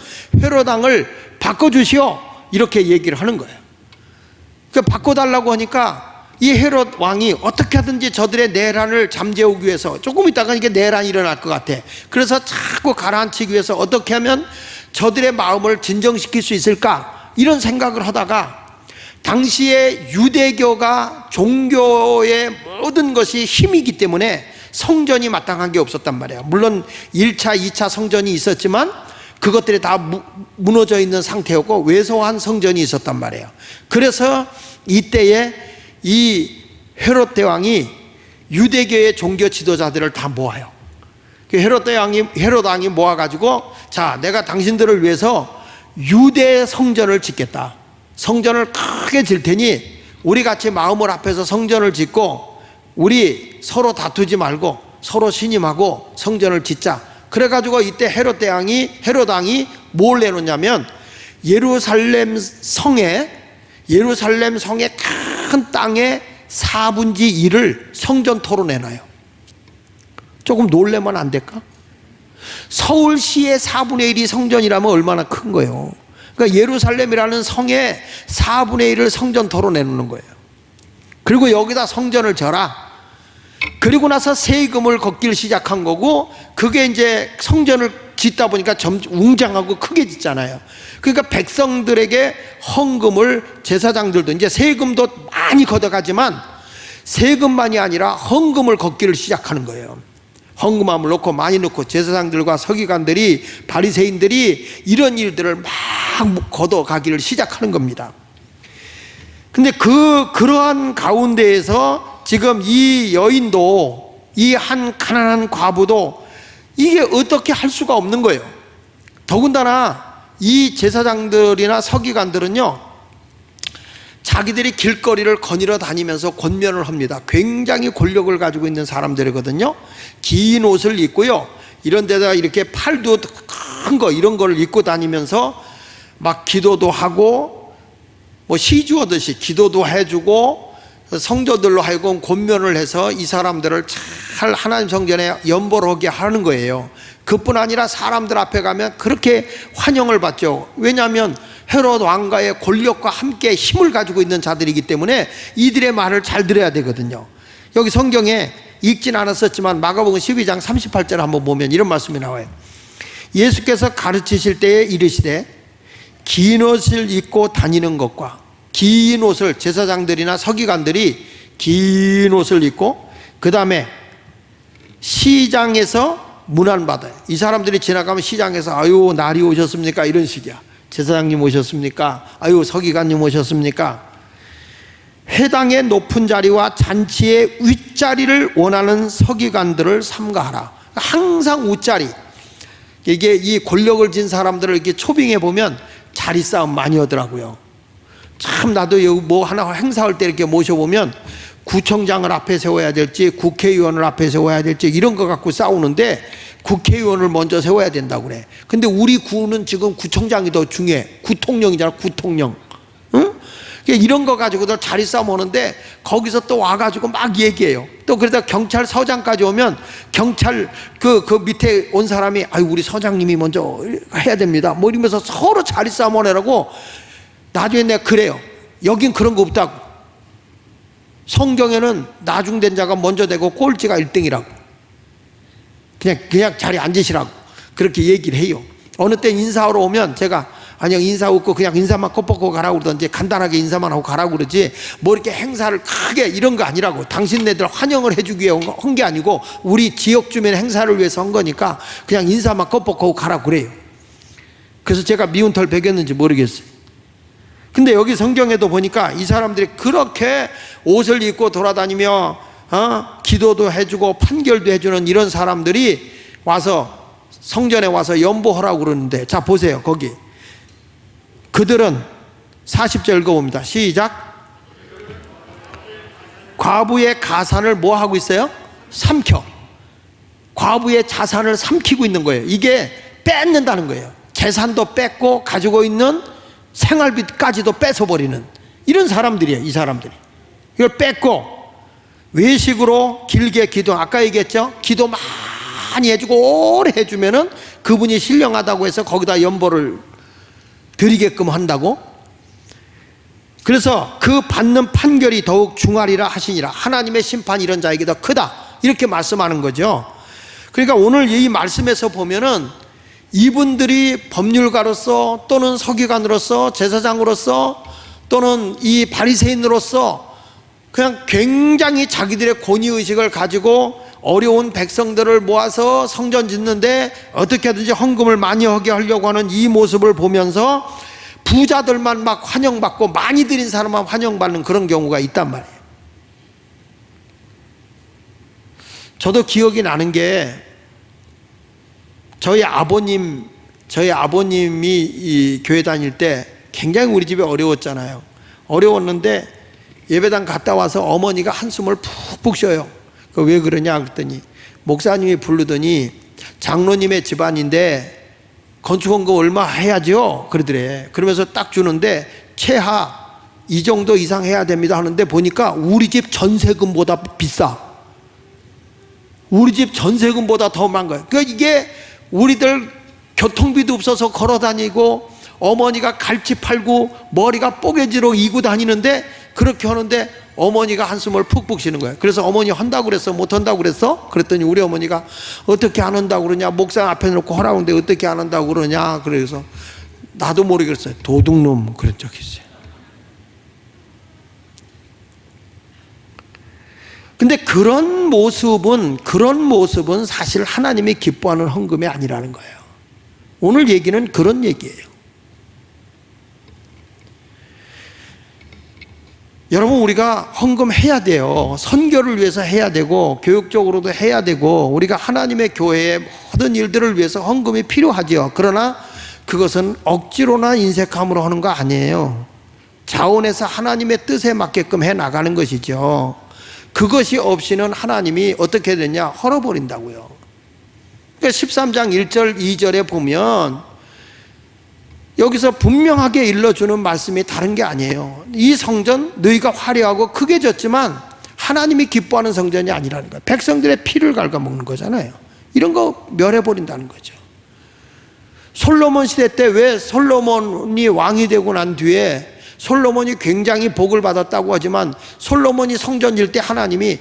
헤롯 왕을 바꿔주시오. 이렇게 얘기를 하는 거예요. 바꿔달라고 하니까 이 헤롯 왕이 어떻게 하든지 저들의 내란을 잠재우기 위해서, 조금 있다가 이게 내란이 일어날 것 같아. 그래서 자꾸 가라앉히기 위해서 어떻게 하면 저들의 마음을 진정시킬 수 있을까, 이런 생각을 하다가 당시에 유대교가 종교의 모든 것이 힘이기 때문에 성전이 마땅한 게 없었단 말이에요. 물론 1차, 2차 성전이 있었지만 그것들이 다 무너져 있는 상태였고 왜소한 성전이 있었단 말이에요. 그래서 이때에 이 헤롯 대왕이 유대교의 종교 지도자들을 다 모아요. 헤롯 왕이 모아가지고, 자, 내가 당신들을 위해서 유대 성전을 짓겠다. 성전을 크게 질 테니 우리 같이 마음을 합해서 성전을 짓고 우리 서로 다투지 말고 서로 신임하고 성전을 짓자. 그래가지고 이때 헤롯 왕이 뭘 내놓냐면 예루살렘 성의 큰 땅의 4분의 1을 성전토로 내놔요. 조금 놀래면 안 될까? 서울시의 4분의 1이 성전이라면 얼마나 큰 거예요. 그러니까 예루살렘이라는 성의 4분의 1을 성전토로 내놓는 거예요. 그리고 여기다 성전을 져라. 그리고 나서 세금을 걷기를 시작한 거고, 그게 이제 성전을 짓다 보니까 웅장하고 크게 짓잖아요. 그러니까 백성들에게 헌금을, 제사장들도 이제 세금도 많이 걷어가지만 세금만이 아니라 헌금을 걷기를 시작하는 거예요. 헌금함을 넣고 많이 넣고 제사장들과 서기관들이, 바리새인들이 이런 일들을 막 걷어가기를 시작하는 겁니다. 근데 그러한 가운데에서 지금 이 여인도, 이 한 가난한 과부도 이게 어떻게 할 수가 없는 거예요. 더군다나 이 제사장들이나 서기관들은요, 자기들이 길거리를 거닐어 다니면서 권면을 합니다. 굉장히 권력을 가지고 있는 사람들이거든요. 긴 옷을 입고요, 이런 데다가 이렇게 팔도 큰 거, 이런 걸 입고 다니면서 막 기도도 하고, 뭐 시주하듯이 기도도 해주고, 성도들로 하여금 권면을 해서 이 사람들을 잘 하나님 성전에 연보하게 하는 거예요. 그뿐 아니라 사람들 앞에 가면 그렇게 환영을 받죠. 왜냐하면 헤롯 왕가의 권력과 함께 힘을 가지고 있는 자들이기 때문에 이들의 말을 잘 들어야 되거든요. 여기 성경에 읽진 않았었지만 마가복음 12장 38절 한번 보면 이런 말씀이 나와요. 예수께서 가르치실 때에 이르시되 긴 옷을 입고 다니는 것과, 긴 옷을, 제사장들이나 서기관들이 긴 옷을 입고, 그 다음에 시장에서 문안받아요. 이 사람들이 지나가면 시장에서 아유 날이 오셨습니까? 이런 식이야. 제사장님 오셨습니까? 아유 서기관님 오셨습니까? 회당의 높은 자리와 잔치의 윗자리를 원하는 서기관들을 삼가하라. 항상 윗자리. 이게 이 권력을 진 사람들을 이렇게 초빙해 보면 자리 싸움 많이 하더라고요. 참, 나도 여기 뭐 하나 행사할 때 이렇게 모셔보면 구청장을 앞에 세워야 될지 국회의원을 앞에 세워야 될지 이런 거 갖고 싸우는데 국회의원을 먼저 세워야 된다고 그래. 근데 우리 구는 지금 구청장이 더 중요해. 구통령이잖아, 구통령. 응? 이런 거 가지고도 자리 싸움 오는데 거기서 또 와가지고 막 얘기해요. 또 그러다 경찰서장까지 오면 경찰 그 밑에 온 사람이 아유 우리 서장님이 먼저 해야 됩니다 뭐 이러면서 서로 자리 싸움 오느라고 나중에 내가 그래요. 여긴 그런 거 없다고. 성경에는 나중된 자가 먼저 되고 꼴찌가 1등이라고. 그냥 자리에 앉으시라고 그렇게 얘기를 해요. 어느 때 인사하러 오면 제가 아니 인사 없고 그냥 인사만 kop먹고 가라고 그러던지 간단하게 인사만 하고 가라고 그러지 뭐 이렇게 행사를 크게 이런 거 아니라고. 당신네들 환영을 해주기 위해 한 게 아니고 우리 지역 주민 행사를 위해서 한 거니까 그냥 인사만 kop먹고 가라고 그래요. 그래서 제가 미운 털 베겼는지 모르겠어요. 근데 여기 성경에도 보니까 이 사람들이 그렇게 옷을 입고 돌아다니며 기도도 해주고 판결도 해주는 이런 사람들이 와서 성전에 와서 연보하라고 그러는데, 자 보세요. 거기 그들은 40절 읽어봅니다. 시작. 과부의 가산을 뭐 하고 있어요? 삼켜. 과부의 자산을 삼키고 있는 거예요. 이게 뺏는다는 거예요. 재산도 뺏고 가지고 있는 생활비까지도 뺏어버리는 이런 사람들이에요. 이 사람들이 이걸 뺏고 외식으로 길게 기도, 아까 얘기했죠. 기도 많이 해주고 오래 해주면은 그분이 신령하다고 해서 거기다 연보를 드리게끔 한다고. 그래서 그 받는 판결이 더욱 중하리라 하시니라. 하나님의 심판이 이런 자에게 더 크다 이렇게 말씀하는 거죠. 그러니까 오늘 이 말씀에서 보면은 이분들이 법률가로서 또는 서기관으로서 제사장으로서 또는 이 바리새인으로서 그냥 굉장히 자기들의 권위의식을 가지고 어려운 백성들을 모아서 성전 짓는데 어떻게든지 헌금을 많이 하게 하려고 하는 이 모습을 보면서 부자들만 막 환영받고 많이 드린 사람만 환영받는 그런 경우가 있단 말이에요. 저도 기억이 나는 게 저희 아버님이 이 교회 다닐 때 굉장히 우리 집이 어려웠잖아요. 어려웠는데 예배당 갔다 와서 어머니가 한숨을 푹푹 쉬어요. 왜 그러냐 그랬더니 목사님이 부르더니 장로님의 집안인데 건축헌금 얼마 해야죠 그러더래. 그러면서 딱 주는데 최하 이 정도 이상 해야 됩니다 하는데 보니까 우리 집 전세금보다 비싸. 우리 집 전세금보다 더 많은 거예요. 그러니까 이게 우리들 교통비도 없어서 걸어 다니고 어머니가 갈치 팔고 머리가 뽀개지로 이고 다니는데 그렇게 하는데 어머니가 한숨을 푹푹 쉬는 거예요. 그래서 어머니 한다고 그랬어? 못 한다고 그랬어? 그랬더니 우리 어머니가 어떻게 안 한다고 그러냐, 목사 앞에 놓고 하라는데 어떻게 안 한다고 그러냐. 그래서 나도 모르겠어요. 도둑놈 그런 적 있어요. 근데 그런 모습은 사실 하나님이 기뻐하는 헌금이 아니라는 거예요. 오늘 얘기는 그런 얘기예요. 여러분, 우리가 헌금해야 돼요. 선교를 위해서 해야 되고 교육적으로도 해야 되고 우리가 하나님의 교회의 모든 일들을 위해서 헌금이 필요하죠. 그러나 그것은 억지로나 인색함으로 하는 거 아니에요. 자원해서 하나님의 뜻에 맞게끔 해 나가는 것이죠. 그것이 없이는 하나님이 어떻게 되냐? 헐어버린다고요. 그러니까 13장 1절 2절에 보면 여기서 분명하게 일러주는 말씀이 다른 게 아니에요. 이 성전 너희가 화려하고 크게 졌지만 하나님이 기뻐하는 성전이 아니라는 거예요. 백성들의 피를 갉아먹는 거잖아요. 이런 거 멸해버린다는 거죠. 솔로몬 시대 때 왜 솔로몬이 왕이 되고 난 뒤에 솔로몬이 굉장히 복을 받았다고 하지만 솔로몬이 성전 질 때 하나님이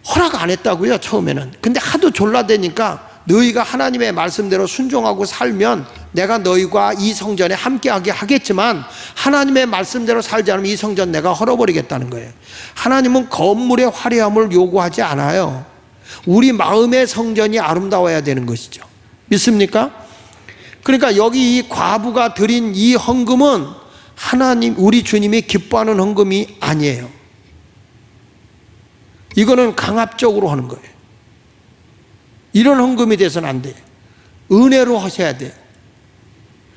허락 안 했다고요, 처음에는. 근데 하도 졸라대니까 너희가 하나님의 말씀대로 순종하고 살면 내가 너희가 이 성전에 함께하게 하겠지만 하나님의 말씀대로 살지 않으면 이 성전 내가 헐어버리겠다는 거예요. 하나님은 건물의 화려함을 요구하지 않아요. 우리 마음의 성전이 아름다워야 되는 것이죠. 믿습니까? 그러니까 여기 이 과부가 드린 이 헌금은 하나님, 우리 주님이 기뻐하는 헌금이 아니에요. 이거는 강압적으로 하는 거예요. 이런 헌금이 돼서는 안 돼요. 은혜로 하셔야 돼요.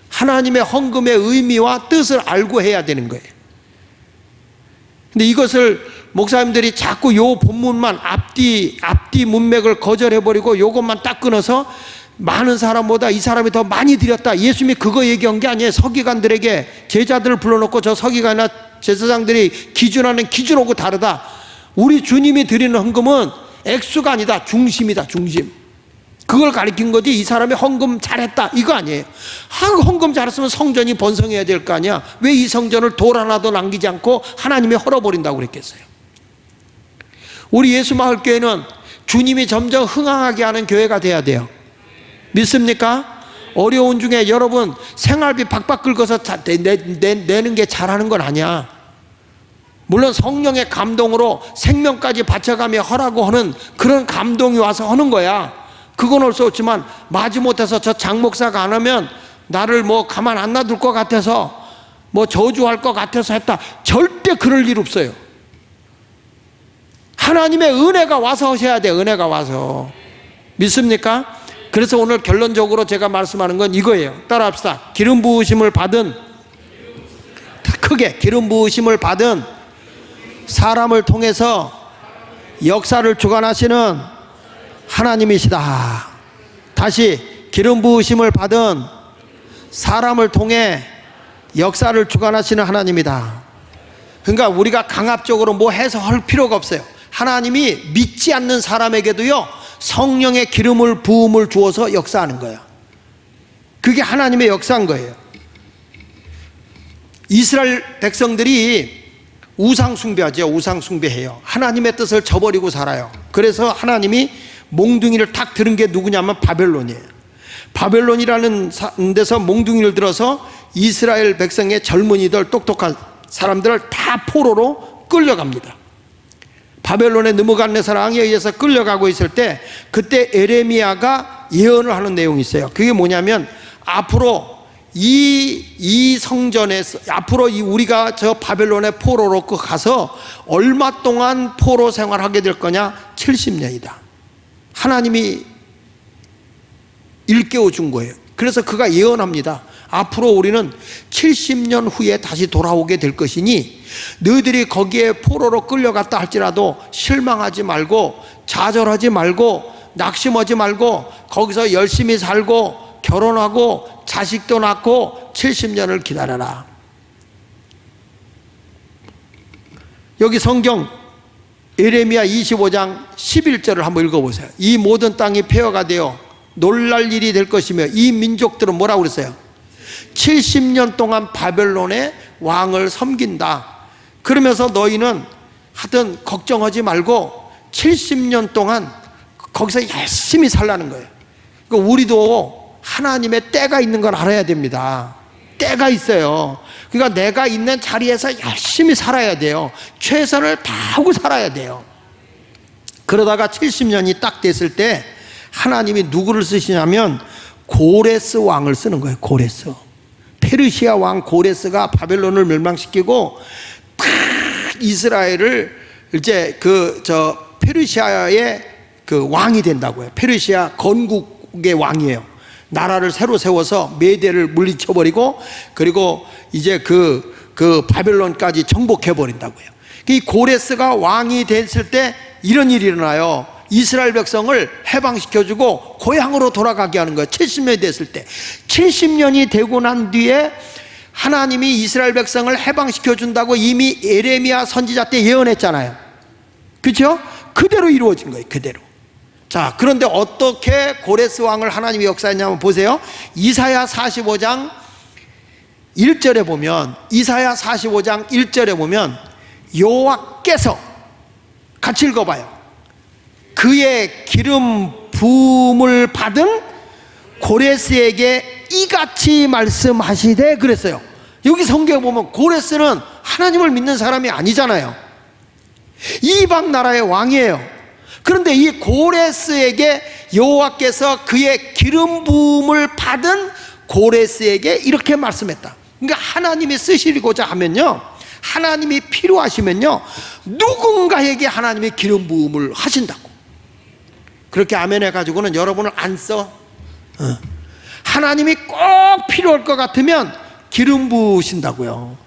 하나님의 헌금의 의미와 뜻을 알고 해야 되는 거예요. 근데 이것을 목사님들이 자꾸 요 본문만 앞뒤 문맥을 거절해버리고 요것만 딱 끊어서 많은 사람보다 이 사람이 더 많이 드렸다. 예수님이 그거 얘기한 게 아니에요. 서기관들에게 제자들을 불러놓고 저 서기관이나 제사장들이 기준하는 기준하고 다르다. 우리 주님이 드리는 헌금은 액수가 아니다. 중심이다. 중심. 그걸 가리킨 거지. 이 사람이 헌금 잘했다 이거 아니에요. 헌금 잘했으면 성전이 번성해야 될 거 아니야. 왜 이 성전을 돌 하나도 남기지 않고 하나님이 헐어버린다고 그랬겠어요. 우리 예수마을교회는 주님이 점점 흥황하게 하는 교회가 돼야 돼요. 믿습니까? 어려운 중에 여러분 생활비 박박 긁어서 내는 게 잘하는 건 아니야. 물론 성령의 감동으로 생명까지 바쳐가며 하라고 하는 그런 감동이 와서 하는 거야. 그건 올 수 없지만 마지못해서 저 장목사가 안 하면 나를 뭐 가만 안 놔둘 것 같아서 뭐 저주할 것 같아서 했다. 절대 그럴 일 없어요. 하나님의 은혜가 와서 하셔야 돼. 은혜가 와서. 믿습니까? 그래서 오늘 결론적으로 제가 말씀하는 건 이거예요. 따라합시다. 기름 부으심을 받은, 크게 기름 부으심을 받은 사람을 통해서 역사를 주관하시는 하나님이시다. 다시 기름 부으심을 받은 사람을 통해 역사를 주관하시는 하나님이다. 그러니까 우리가 강압적으로 뭐 해서 할 필요가 없어요. 하나님이 믿지 않는 사람에게도요 성령의 기름을 부음을 주어서 역사하는 거예요. 그게 하나님의 역사인 거예요. 이스라엘 백성들이 우상 숭배하죠. 우상 숭배해요. 하나님의 뜻을 저버리고 살아요. 그래서 하나님이 몽둥이를 탁 들은 게 누구냐면 바벨론이에요. 바벨론이라는 데서 몽둥이를 들어서 이스라엘 백성의 젊은이들 똑똑한 사람들을 다 포로로 끌려갑니다. 바벨론의 느부갓네살 왕에 의해서 끌려가고 있을 때 그때 에레미야가 예언을 하는 내용이 있어요. 그게 뭐냐면 앞으로 이 성전에서 앞으로 우리가 저 바벨론의 포로로 가서 얼마 동안 포로 생활하게 될 거냐? 70년이다. 하나님이 일깨워 준 거예요. 그래서 그가 예언합니다. 앞으로 우리는 70년 후에 다시 돌아오게 될 것이니 너희들이 거기에 포로로 끌려갔다 할지라도 실망하지 말고 좌절하지 말고 낙심하지 말고 거기서 열심히 살고 결혼하고 자식도 낳고 70년을 기다려라. 여기 성경 예레미야 25장 11절을 한번 읽어보세요. 이 모든 땅이 폐허가 되어 놀랄 일이 될 것이며 이 민족들은 뭐라고 그랬어요? 70년 동안 바벨론의 왕을 섬긴다. 그러면서 너희는 하여튼 걱정하지 말고 70년 동안 거기서 열심히 살라는 거예요. 그러니까 우리도 하나님의 때가 있는 걸 알아야 됩니다. 때가 있어요. 그러니까 내가 있는 자리에서 열심히 살아야 돼요. 최선을 다하고 살아야 돼요. 그러다가 70년이 딱 됐을 때 하나님이 누구를 쓰시냐면 고레스 왕을 쓰는 거예요. 고레스. 페르시아 왕 고레스가 바벨론을 멸망시키고 딱 이스라엘을 이제 페르시아의 그 왕이 된다고요. 페르시아 건국의 왕이에요. 나라를 새로 세워서 메대를 물리쳐버리고 그리고 이제 그 바벨론까지 정복해버린다고요. 이 고레스가 왕이 됐을 때 이런 일이 일어나요. 이스라엘 백성을 해방시켜주고 고향으로 돌아가게 하는 거예요. 70년이 됐을 때. 70년이 되고 난 뒤에 하나님이 이스라엘 백성을 해방시켜준다고 이미 예레미야 선지자 때 예언했잖아요. 그렇죠? 그대로 이루어진 거예요. 그대로. 자, 그런데 어떻게 고레스 왕을 하나님이 역사했냐면 보세요. 이사야 45장 1절에 보면 이사야 45장 1절에 보면 여호와께서 같이 읽어봐요. 그의 기름 부음을 받은 고레스에게 이같이 말씀하시되 그랬어요. 여기 성경에 보면 고레스는 하나님을 믿는 사람이 아니잖아요. 이방 나라의 왕이에요. 그런데 이 고레스에게 여호와께서 그의 기름 부음을 받은 고레스에게 이렇게 말씀했다. 그러니까 하나님이 쓰시고자 하면요, 하나님이 필요하시면요, 누군가에게 하나님이 기름 부음을 하신다고. 그렇게 아멘 해가지고는 여러분을 안 써. 하나님이 꼭 필요할 것 같으면 기름 부으신다고요.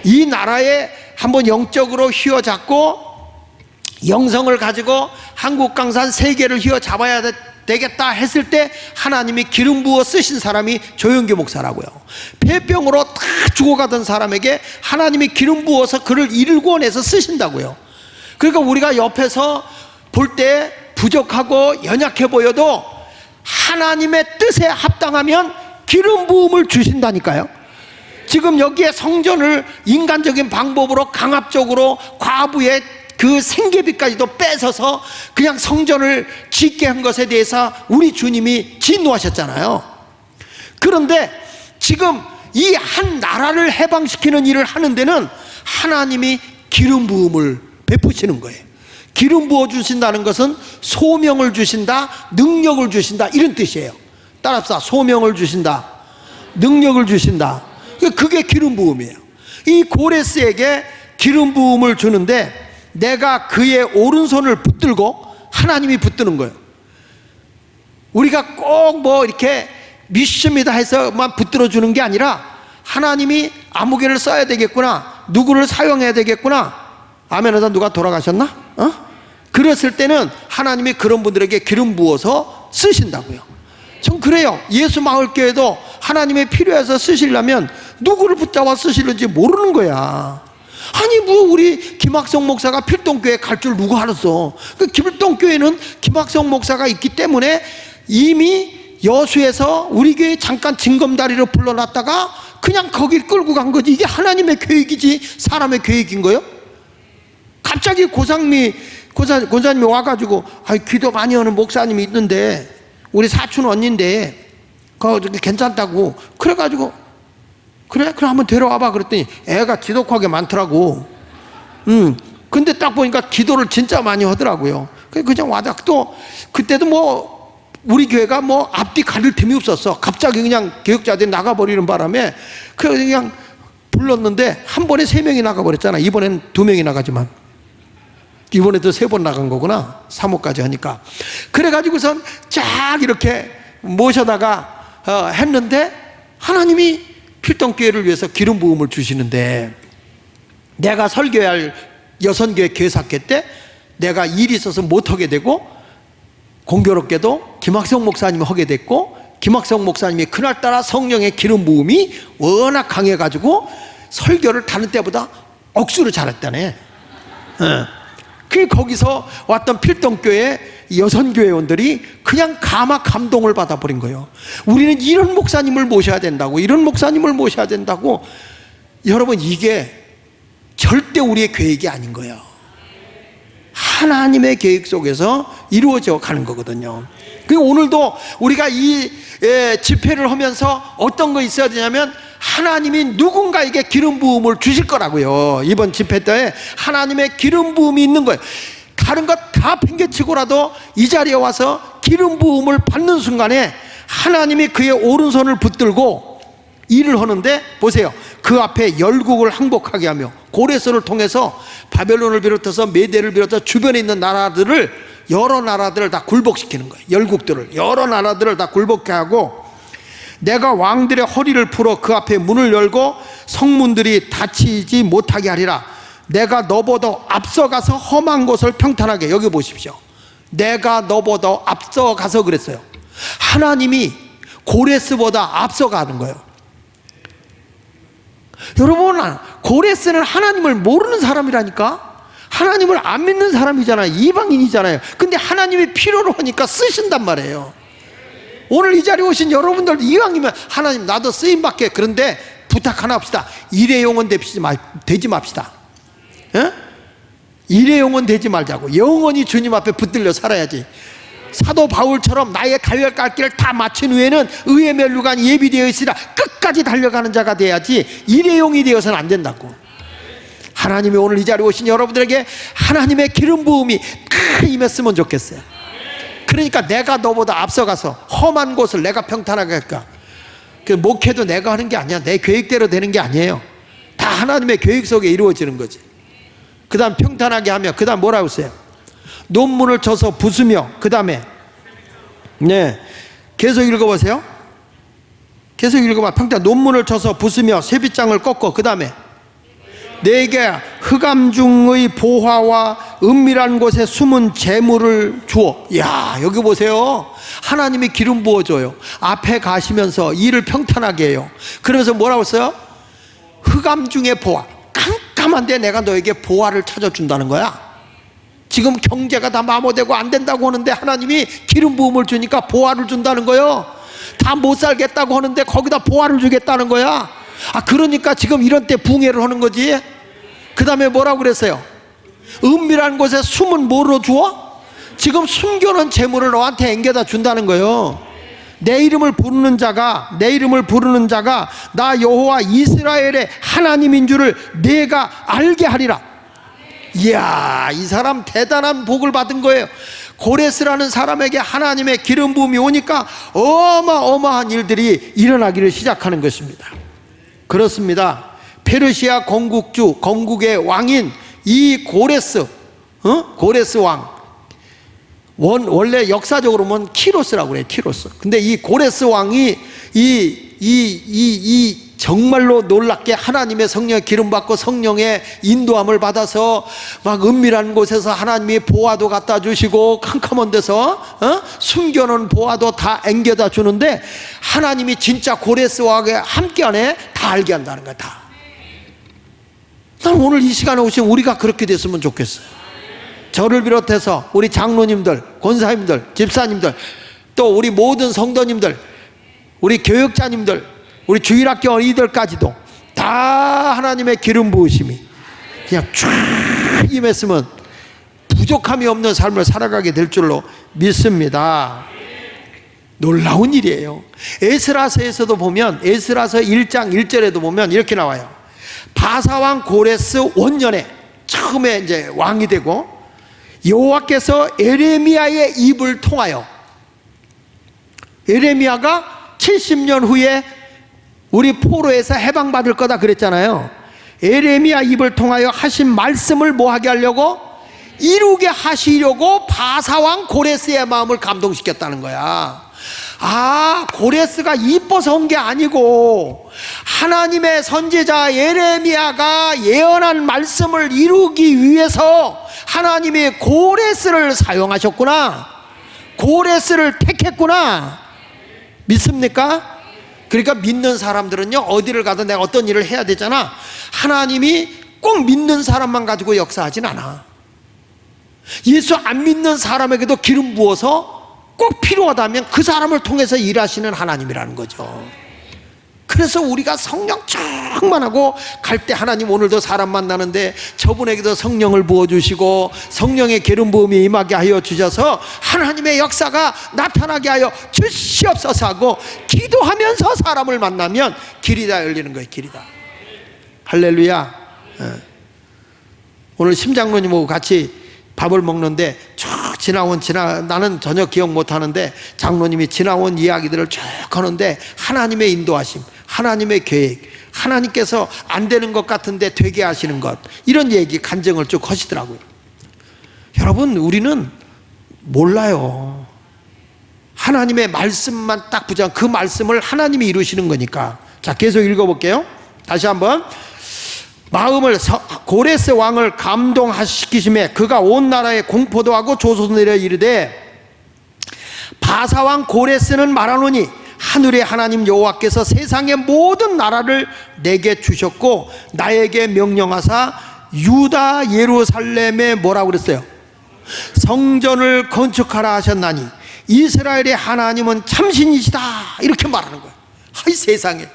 이 나라에 한번 영적으로 휘어잡고 영성을 가지고 한국 강산 3개를 휘어잡아야 되겠다 했을 때 하나님이 기름 부어 쓰신 사람이 조영규 목사라고요. 폐병으로 다 죽어가던 사람에게 하나님이 기름 부어서 그를 일궈내서 쓰신다고요. 그러니까 우리가 옆에서 볼 때 부족하고 연약해 보여도 하나님의 뜻에 합당하면 기름 부음을 주신다니까요. 지금 여기에 성전을 인간적인 방법으로 강압적으로 과부의 그 생계비까지도 뺏어서 그냥 성전을 짓게 한 것에 대해서 우리 주님이 진노하셨잖아요. 그런데 지금 이 한 나라를 해방시키는 일을 하는 데는 하나님이 기름 부음을 베푸시는 거예요. 기름 부어 주신다는 것은 소명을 주신다, 능력을 주신다, 이런 뜻이에요. 따라합시다. 소명을 주신다, 능력을 주신다. 그게 기름 부음이에요. 이 고레스에게 기름 부음을 주는데 내가 그의 오른손을 붙들고, 하나님이 붙드는 거예요. 우리가 꼭 뭐 이렇게 믿습니다 해서만 붙들어 주는 게 아니라 하나님이 아무개를 써야 되겠구나, 누구를 사용해야 되겠구나. 아멘 하다 누가 돌아가셨나? 그랬을 때는 하나님이 그런 분들에게 기름 부어서 쓰신다고요. 전 그래요. 예수 마을교회도 하나님의 필요해서 쓰시려면 누구를 붙잡아 쓰시는지 모르는 거야. 아니 뭐 우리 김학성 목사가 필동교회 갈 줄 누가 알았어. 그 필동교회는 김학성 목사가 있기 때문에 이미 여수에서 우리 교회 잠깐 징검다리로 불러놨다가 그냥 거길 끌고 간 거지. 이게 하나님의 계획이지 사람의 계획인 거요? 갑자기 고사님이 와가지고 기도 많이 하는 목사님이 있는데 우리 사촌 언니인데 그거 괜찮다고 그래가지고 그래? 그럼 한번 데려와봐 그랬더니 애가 지독하게 많더라고. 근데 딱 보니까 기도를 진짜 많이 하더라고요. 그냥 와다 또 그때도 뭐 우리 교회가 뭐 앞뒤 가릴 틈이 없었어. 갑자기 그냥 교육자들이 나가버리는 바람에 그냥 불렀는데 한 번에 3명이 나가버렸잖아. 이번엔 2명이 나가지만 이번에도 3번 나간 거구나. 3호까지 하니까. 그래가지고선 쫙 이렇게 모셔다가 했는데 하나님이 필동교회를 위해서 기름 부음을 주시는데 내가 설교할 여선교회 교회사회 때 내가 일이 있어서 못하게 되고 공교롭게도 김학성 목사님이 하게 됐고 김학성 목사님이 그날따라 성령의 기름 부음이 워낙 강해가지고 설교를 다른 때보다 억수로 잘했다네. 그 거기서 왔던 필동교회 여선교회원들이 그냥 감동을 받아버린 거예요. 우리는 이런 목사님을 모셔야 된다고, 이런 목사님을 모셔야 된다고. 여러분 이게 절대 우리의 계획이 아닌 거예요. 하나님의 계획 속에서 이루어져 가는 거거든요. 그리고 오늘도 우리가 이 집회를 하면서 어떤 거 있어야 되냐면 하나님이 누군가에게 기름 부음을 주실 거라고요. 이번 집회 때 하나님의 기름 부음이 있는 거예요. 다른 것 다 팽개치고라도 이 자리에 와서 기름 부음을 받는 순간에 하나님이 그의 오른손을 붙들고 일을 하는데 보세요. 그 앞에 열국을 항복하게 하며 고레스를 통해서 바벨론을 비롯해서 메대를 비롯해서 주변에 있는 나라들을, 여러 나라들을 다 굴복시키는 거예요. 열국들을, 여러 나라들을 다 굴복케 하고 내가 왕들의 허리를 풀어 그 앞에 문을 열고 성문들이 닫히지 못하게 하리라. 내가 너보다 앞서가서 험한 곳을 평탄하게. 여기 보십시오. 내가 너보다 앞서가서 그랬어요. 하나님이 고레스보다 앞서가는 거예요. 여러분 고레스는 하나님을 모르는 사람이라니까. 하나님을 안 믿는 사람이잖아요. 이방인이잖아요. 근데 하나님이 필요로 하니까 쓰신단 말이에요. 오늘 이 자리에 오신 여러분들 이왕이면 하나님 나도 쓰임받게. 그런데 부탁 하나 합시다. 일회용은 되지 맙시다. 에? 일회용은 되지 말자고. 영원히 주님 앞에 붙들려 살아야지. 사도 바울처럼 나의 달려갈 길을 다 마친 후에는 의의 멸류관이 예비되어 있으라 끝까지 달려가는 자가 돼야지 일회용이 되어서는 안 된다고. 하나님이 오늘 이 자리에 오신 여러분들에게 하나님의 기름 부음이 다 임했으면 좋겠어요. 그러니까 내가 너보다 앞서가서 험한 곳을 내가 평탄하게 할까. 그 목회도 내가 하는 게 아니야. 내 계획대로 되는 게 아니에요. 다 하나님의 계획 속에 이루어지는 거지. 그 다음 평탄하게 하며, 그 다음 뭐라고 했어요? 논문을 쳐서 부수며, 그 다음에 네 계속 읽어보세요. 계속 읽어봐. 평탄. 논문을 쳐서 부수며 쇠빗장을 꺾고, 그 다음에 내게 흑암 중의 보화와 은밀한 곳에 숨은 재물을 주어. 야 여기 보세요. 하나님이 기름 부어줘요. 앞에 가시면서 일을 평탄하게 해요. 그러면서 뭐라고 써요? 흑암 중에 보화, 깜깜한데 내가 너에게 보화를 찾아준다는 거야. 지금 경제가 다 마모되고 안 된다고 하는데 하나님이 기름 부음을 주니까 보화를 준다는 거예요. 다 못 살겠다고 하는데 거기다 보화를 주겠다는 거야. 그러니까 지금 이런 때 붕해를 하는 거지. 그 다음에 뭐라고 그랬어요? 은밀한 곳에 숨은 뭐로 주어? 지금 숨겨놓은 재물을 너한테 앵겨다 준다는 거예요. 내 이름을 부르는 자가 나 여호와 이스라엘의 하나님인 줄을 내가 알게 하리라. 이야, 이 사람 대단한 복을 받은 거예요. 고레스라는 사람에게 하나님의 기름 부음이 오니까 어마어마한 일들이 일어나기를 시작하는 것입니다. 그렇습니다. 페르시아 건국의 왕인 이 고레스 왕, 원래 역사적으로 보면 키로스라고 그래요. 키로스. 근데 이 고레스 왕이 정말로 놀랍게 하나님의 성령의 기름 받고 성령의 인도함을 받아서 막 은밀한 곳에서 하나님이 보화도 갖다 주시고 캄캄한 데서 숨겨놓은 보화도 다 앵겨다 주는데 하나님이 진짜 고레스 왕과 함께하네. 다 알게 한다는 거야. 다. 난 오늘 이 시간에 오신 우리가 그렇게 됐으면 좋겠어요. 저를 비롯해서 우리 장로님들, 권사님들, 집사님들, 또 우리 모든 성도님들, 우리 교역자님들, 우리 주일학교 어린이들까지도 다 하나님의 기름 부으심이 그냥 쫙 임했으면 부족함이 없는 삶을 살아가게 될 줄로 믿습니다. 놀라운 일이에요. 에스라서에서도 보면, 에스라서 1장 1절에도 보면 이렇게 나와요. 바사왕 고레스 원년에 처음에 이제 왕이 되고 여호와께서 에레미야의 입을 통하여, 에레미야가 70년 후에 우리 포로에서 해방받을 거다 그랬잖아요. 에레미야 입을 통하여 하신 말씀을 뭐하게 하려고? 이루게 하시려고 바사왕 고레스의 마음을 감동시켰다는 거야. 고레스가 이뻐서 온 게 아니고 하나님의 선지자 에레미야가 예언한 말씀을 이루기 위해서 하나님이 고레스를 사용하셨구나. 고레스를 택했구나. 믿습니까? 그러니까 믿는 사람들은요, 어디를 가든 내가 어떤 일을 해야 되잖아. 하나님이 꼭 믿는 사람만 가지고 역사하진 않아. 예수 안 믿는 사람에게도 기름 부어서 꼭 필요하다면 그 사람을 통해서 일하시는 하나님이라는 거죠. 그래서 우리가 성령 충만하고 갈 때 하나님 오늘도 사람 만나는데 저분에게도 성령을 부어주시고 성령의 기름 부음이 임하게 하여 주셔서 하나님의 역사가 나타나게 하여 주시옵소서 하고 기도하면서 사람을 만나면 길이 다 열리는 거예요. 길이 다. 할렐루야. 오늘 심장로님하고 같이 밥을 먹는데 쭉 나는 전혀 기억 못하는데 장로님이 지나온 이야기들을 쭉 하는데 하나님의 인도하심, 하나님의 계획, 하나님께서 안 되는 것 같은데 되게 하시는 것, 이런 얘기 간증을 쭉 하시더라고요. 여러분, 우리는 몰라요. 하나님의 말씀만 딱 붙잡고 그 말씀을 하나님이 이루시는 거니까. 자, 계속 읽어볼게요. 다시 한번. 마음을 고레스 왕을 감동시키심에 그가 온 나라에 공포도 하고 조소도 내려 이르되 바사왕 고레스는 말하노니 하늘의 하나님 여호와께서 세상의 모든 나라를 내게 주셨고 나에게 명령하사 유다 예루살렘에 뭐라고 그랬어요? 성전을 건축하라 하셨나니 이스라엘의 하나님은 참신이시다, 이렇게 말하는 거예요. 이 세상에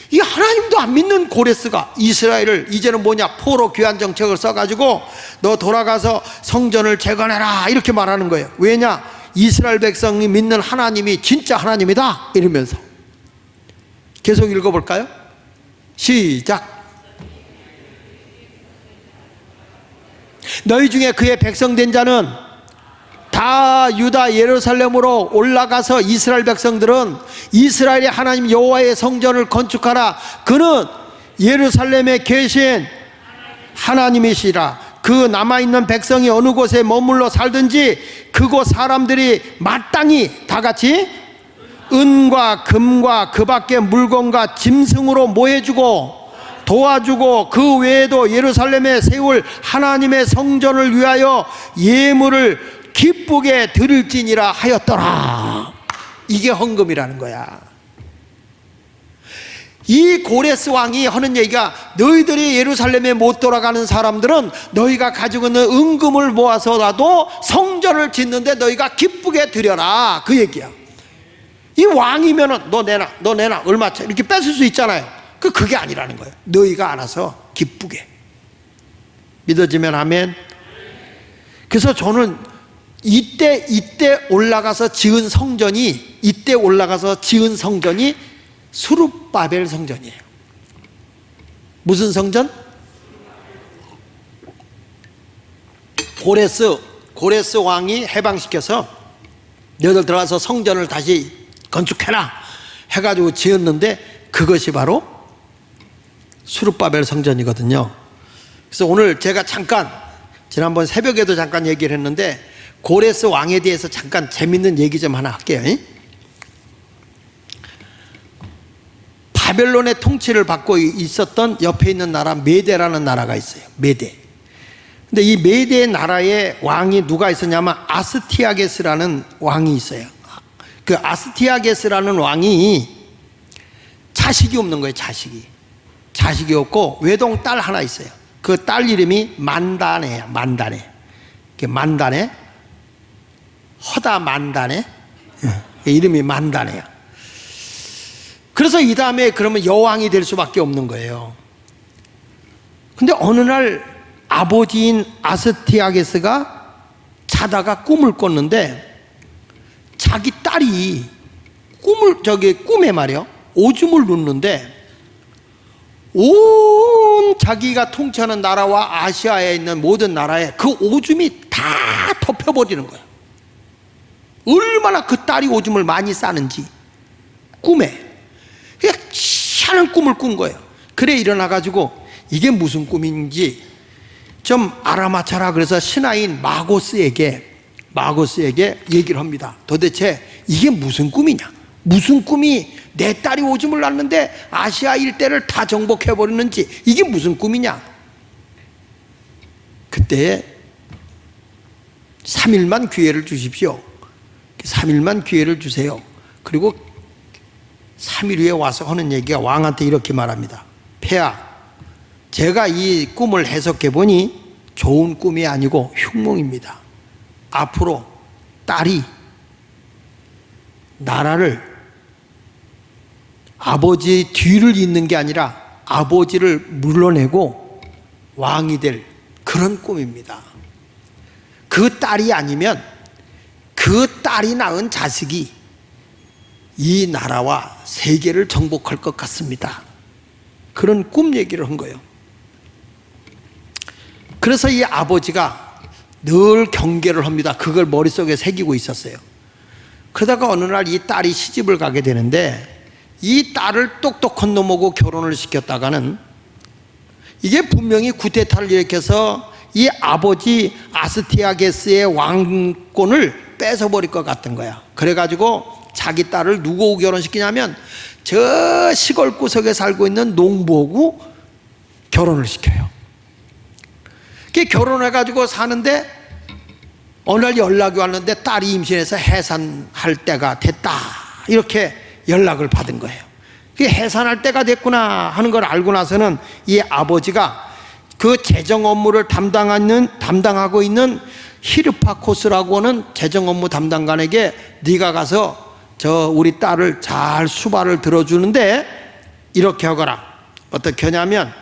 이 하나님도 안 믿는 고레스가 이스라엘을 이제는 뭐냐, 포로 귀환 정책을 써가지고 너 돌아가서 성전을 재건해라, 이렇게 말하는 거예요. 왜냐? 이스라엘 백성이 믿는 하나님이 진짜 하나님이다, 이러면서. 계속 읽어볼까요? 시작. 너희 중에 그의 백성된 자는 다 유다 예루살렘으로 올라가서 이스라엘 백성들은 이스라엘의 하나님 여호와의 성전을 건축하라. 그는 예루살렘에 계신 하나님이시라. 그 남아있는 백성이 어느 곳에 머물러 살든지 그곳 사람들이 마땅히 다 같이 은과 금과 그 밖의 물건과 짐승으로 모해주고 도와주고 그 외에도 예루살렘에 세울 하나님의 성전을 위하여 예물을 기쁘게 드릴지니라 하였더라. 이게 헌금이라는 거야. 이 고레스 왕이 하는 얘기가 너희들이 예루살렘에 못 돌아가는 사람들은 너희가 가지고 있는 은금을 모아서라도 성전을 짓는데 너희가 기쁘게 드려라, 그 얘기야. 이 왕이면은 너 내놔 얼마차 이렇게 뺏을 수 있잖아요. 그게 아니라는 거예요. 너희가 알아서 기쁘게. 믿어지면 아멘. 그래서 저는 이때 올라가서 지은 성전이 수룹바벨 성전이에요. 무슨 성전? 고레스 왕이 해방시켜서 너희들 들어가서 성전을 다시 건축해라 해가지고 지었는데 그것이 바로 수룹바벨 성전이거든요. 그래서 오늘 제가 잠깐, 지난번 새벽에도 잠깐 얘기를 했는데 고레스 왕에 대해서 잠깐 재밌는 얘기 좀 하나 할게요. 바벨론의 통치를 받고 있었던 옆에 있는 나라 메대라는 나라가 있어요. 메대. 근데 이 메대 나라의 왕이 누가 있었냐면 아스티아게스라는 왕이 있어요. 그 아스티아게스라는 왕이 자식이 없는 거예요. 자식이 없고 외동 딸 하나 있어요. 그 딸 이름이 만다네야. 만다네. 허다 만다네. 이름이 만다네야. 그래서 이 다음에 그러면 여왕이 될 수밖에 없는 거예요. 근데 어느 날 아버지인 아스티아게스가 자다가 꿈을 꿨는데 자기 딸이 꿈에 말이요, 오줌을 눕는데 온 자기가 통치하는 나라와 아시아에 있는 모든 나라에 그 오줌이 다 덮여버리는 거야. 얼마나 그 딸이 오줌을 많이 싸는지 꿈에. 그냥 희한한 꿈을 꾼 거예요. 그래 일어나가지고 이게 무슨 꿈인지 좀 알아맞혀라. 그래서 신하인 마고스에게 얘기를 합니다. 도대체 이게 무슨 꿈이냐? 무슨 꿈이 내 딸이 오줌을 놨는데 아시아 일대를 다 정복해버리는지 이게 무슨 꿈이냐? 그때 3일만 기회를 주십시오. 3일만 기회를 주세요. 그리고 3일 후에 와서 하는 얘기가 왕한테 이렇게 말합니다. 폐하, 제가 이 꿈을 해석해 보니 좋은 꿈이 아니고 흉몽입니다. 앞으로 딸이 나라를 아버지의 뒤를 잇는 게 아니라 아버지를 물러내고 왕이 될 그런 꿈입니다. 그 딸이 아니면 그 딸이 낳은 자식이 이 나라와 세계를 정복할 것 같습니다. 그런 꿈 얘기를 한 거예요. 그래서 이 아버지가 늘 경계를 합니다. 그걸 머릿속에 새기고 있었어요. 그러다가 어느 날 이 딸이 시집을 가게 되는데 이 딸을 똑똑한 놈하고 결혼을 시켰다가는 이게 분명히 구테타를 일으켜서 이 아버지 아스티아게스의 왕권을 뺏어버릴 것 같은 거야. 그래가지고 자기 딸을 누구하고 결혼시키냐면 저 시골 구석에 살고 있는 농부하고 결혼을 시켜요. 결혼해가지고 사는데 어느 날 연락이 왔는데 딸이 임신해서 해산할 때가 됐다, 이렇게 연락을 받은 거예요. 해산할 때가 됐구나 하는 걸 알고 나서는 이 아버지가 그 재정 업무를 담당하고 있는 히르파코스라고 하는 재정 업무 담당관에게 네가 가서 저 우리 딸을 잘 수발을 들어주는데 이렇게 하거라. 어떻게 하냐면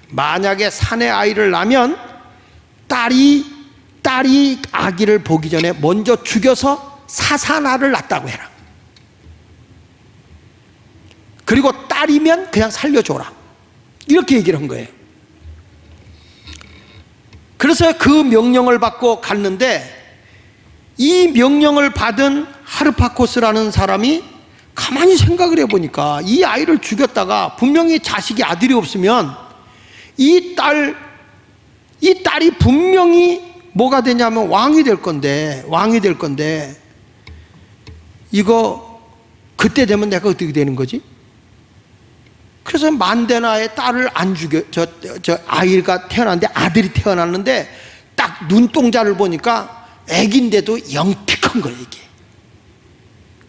만약에 사내 아이를 낳으면 딸이 아기를 보기 전에 먼저 죽여서 사산아를 낳았다고 해라. 그리고 딸이면 그냥 살려줘라. 이렇게 얘기를 한 거예요. 그래서 그 명령을 받고 갔는데 이 명령을 받은 하르파코스라는 사람이 가만히 생각을 해보니까 이 아이를 죽였다가 분명히 자식이 아들이 없으면 이 딸이 분명히 뭐가 되냐면 왕이 될 건데 이거 그때 되면 내가 어떻게 되는 거지? 그래서 만데나의 딸을 안 죽여, 저 아이가 태어났는데 아들이 태어났는데 딱 눈동자를 보니까 애기인데도 영특한 거예요, 이게.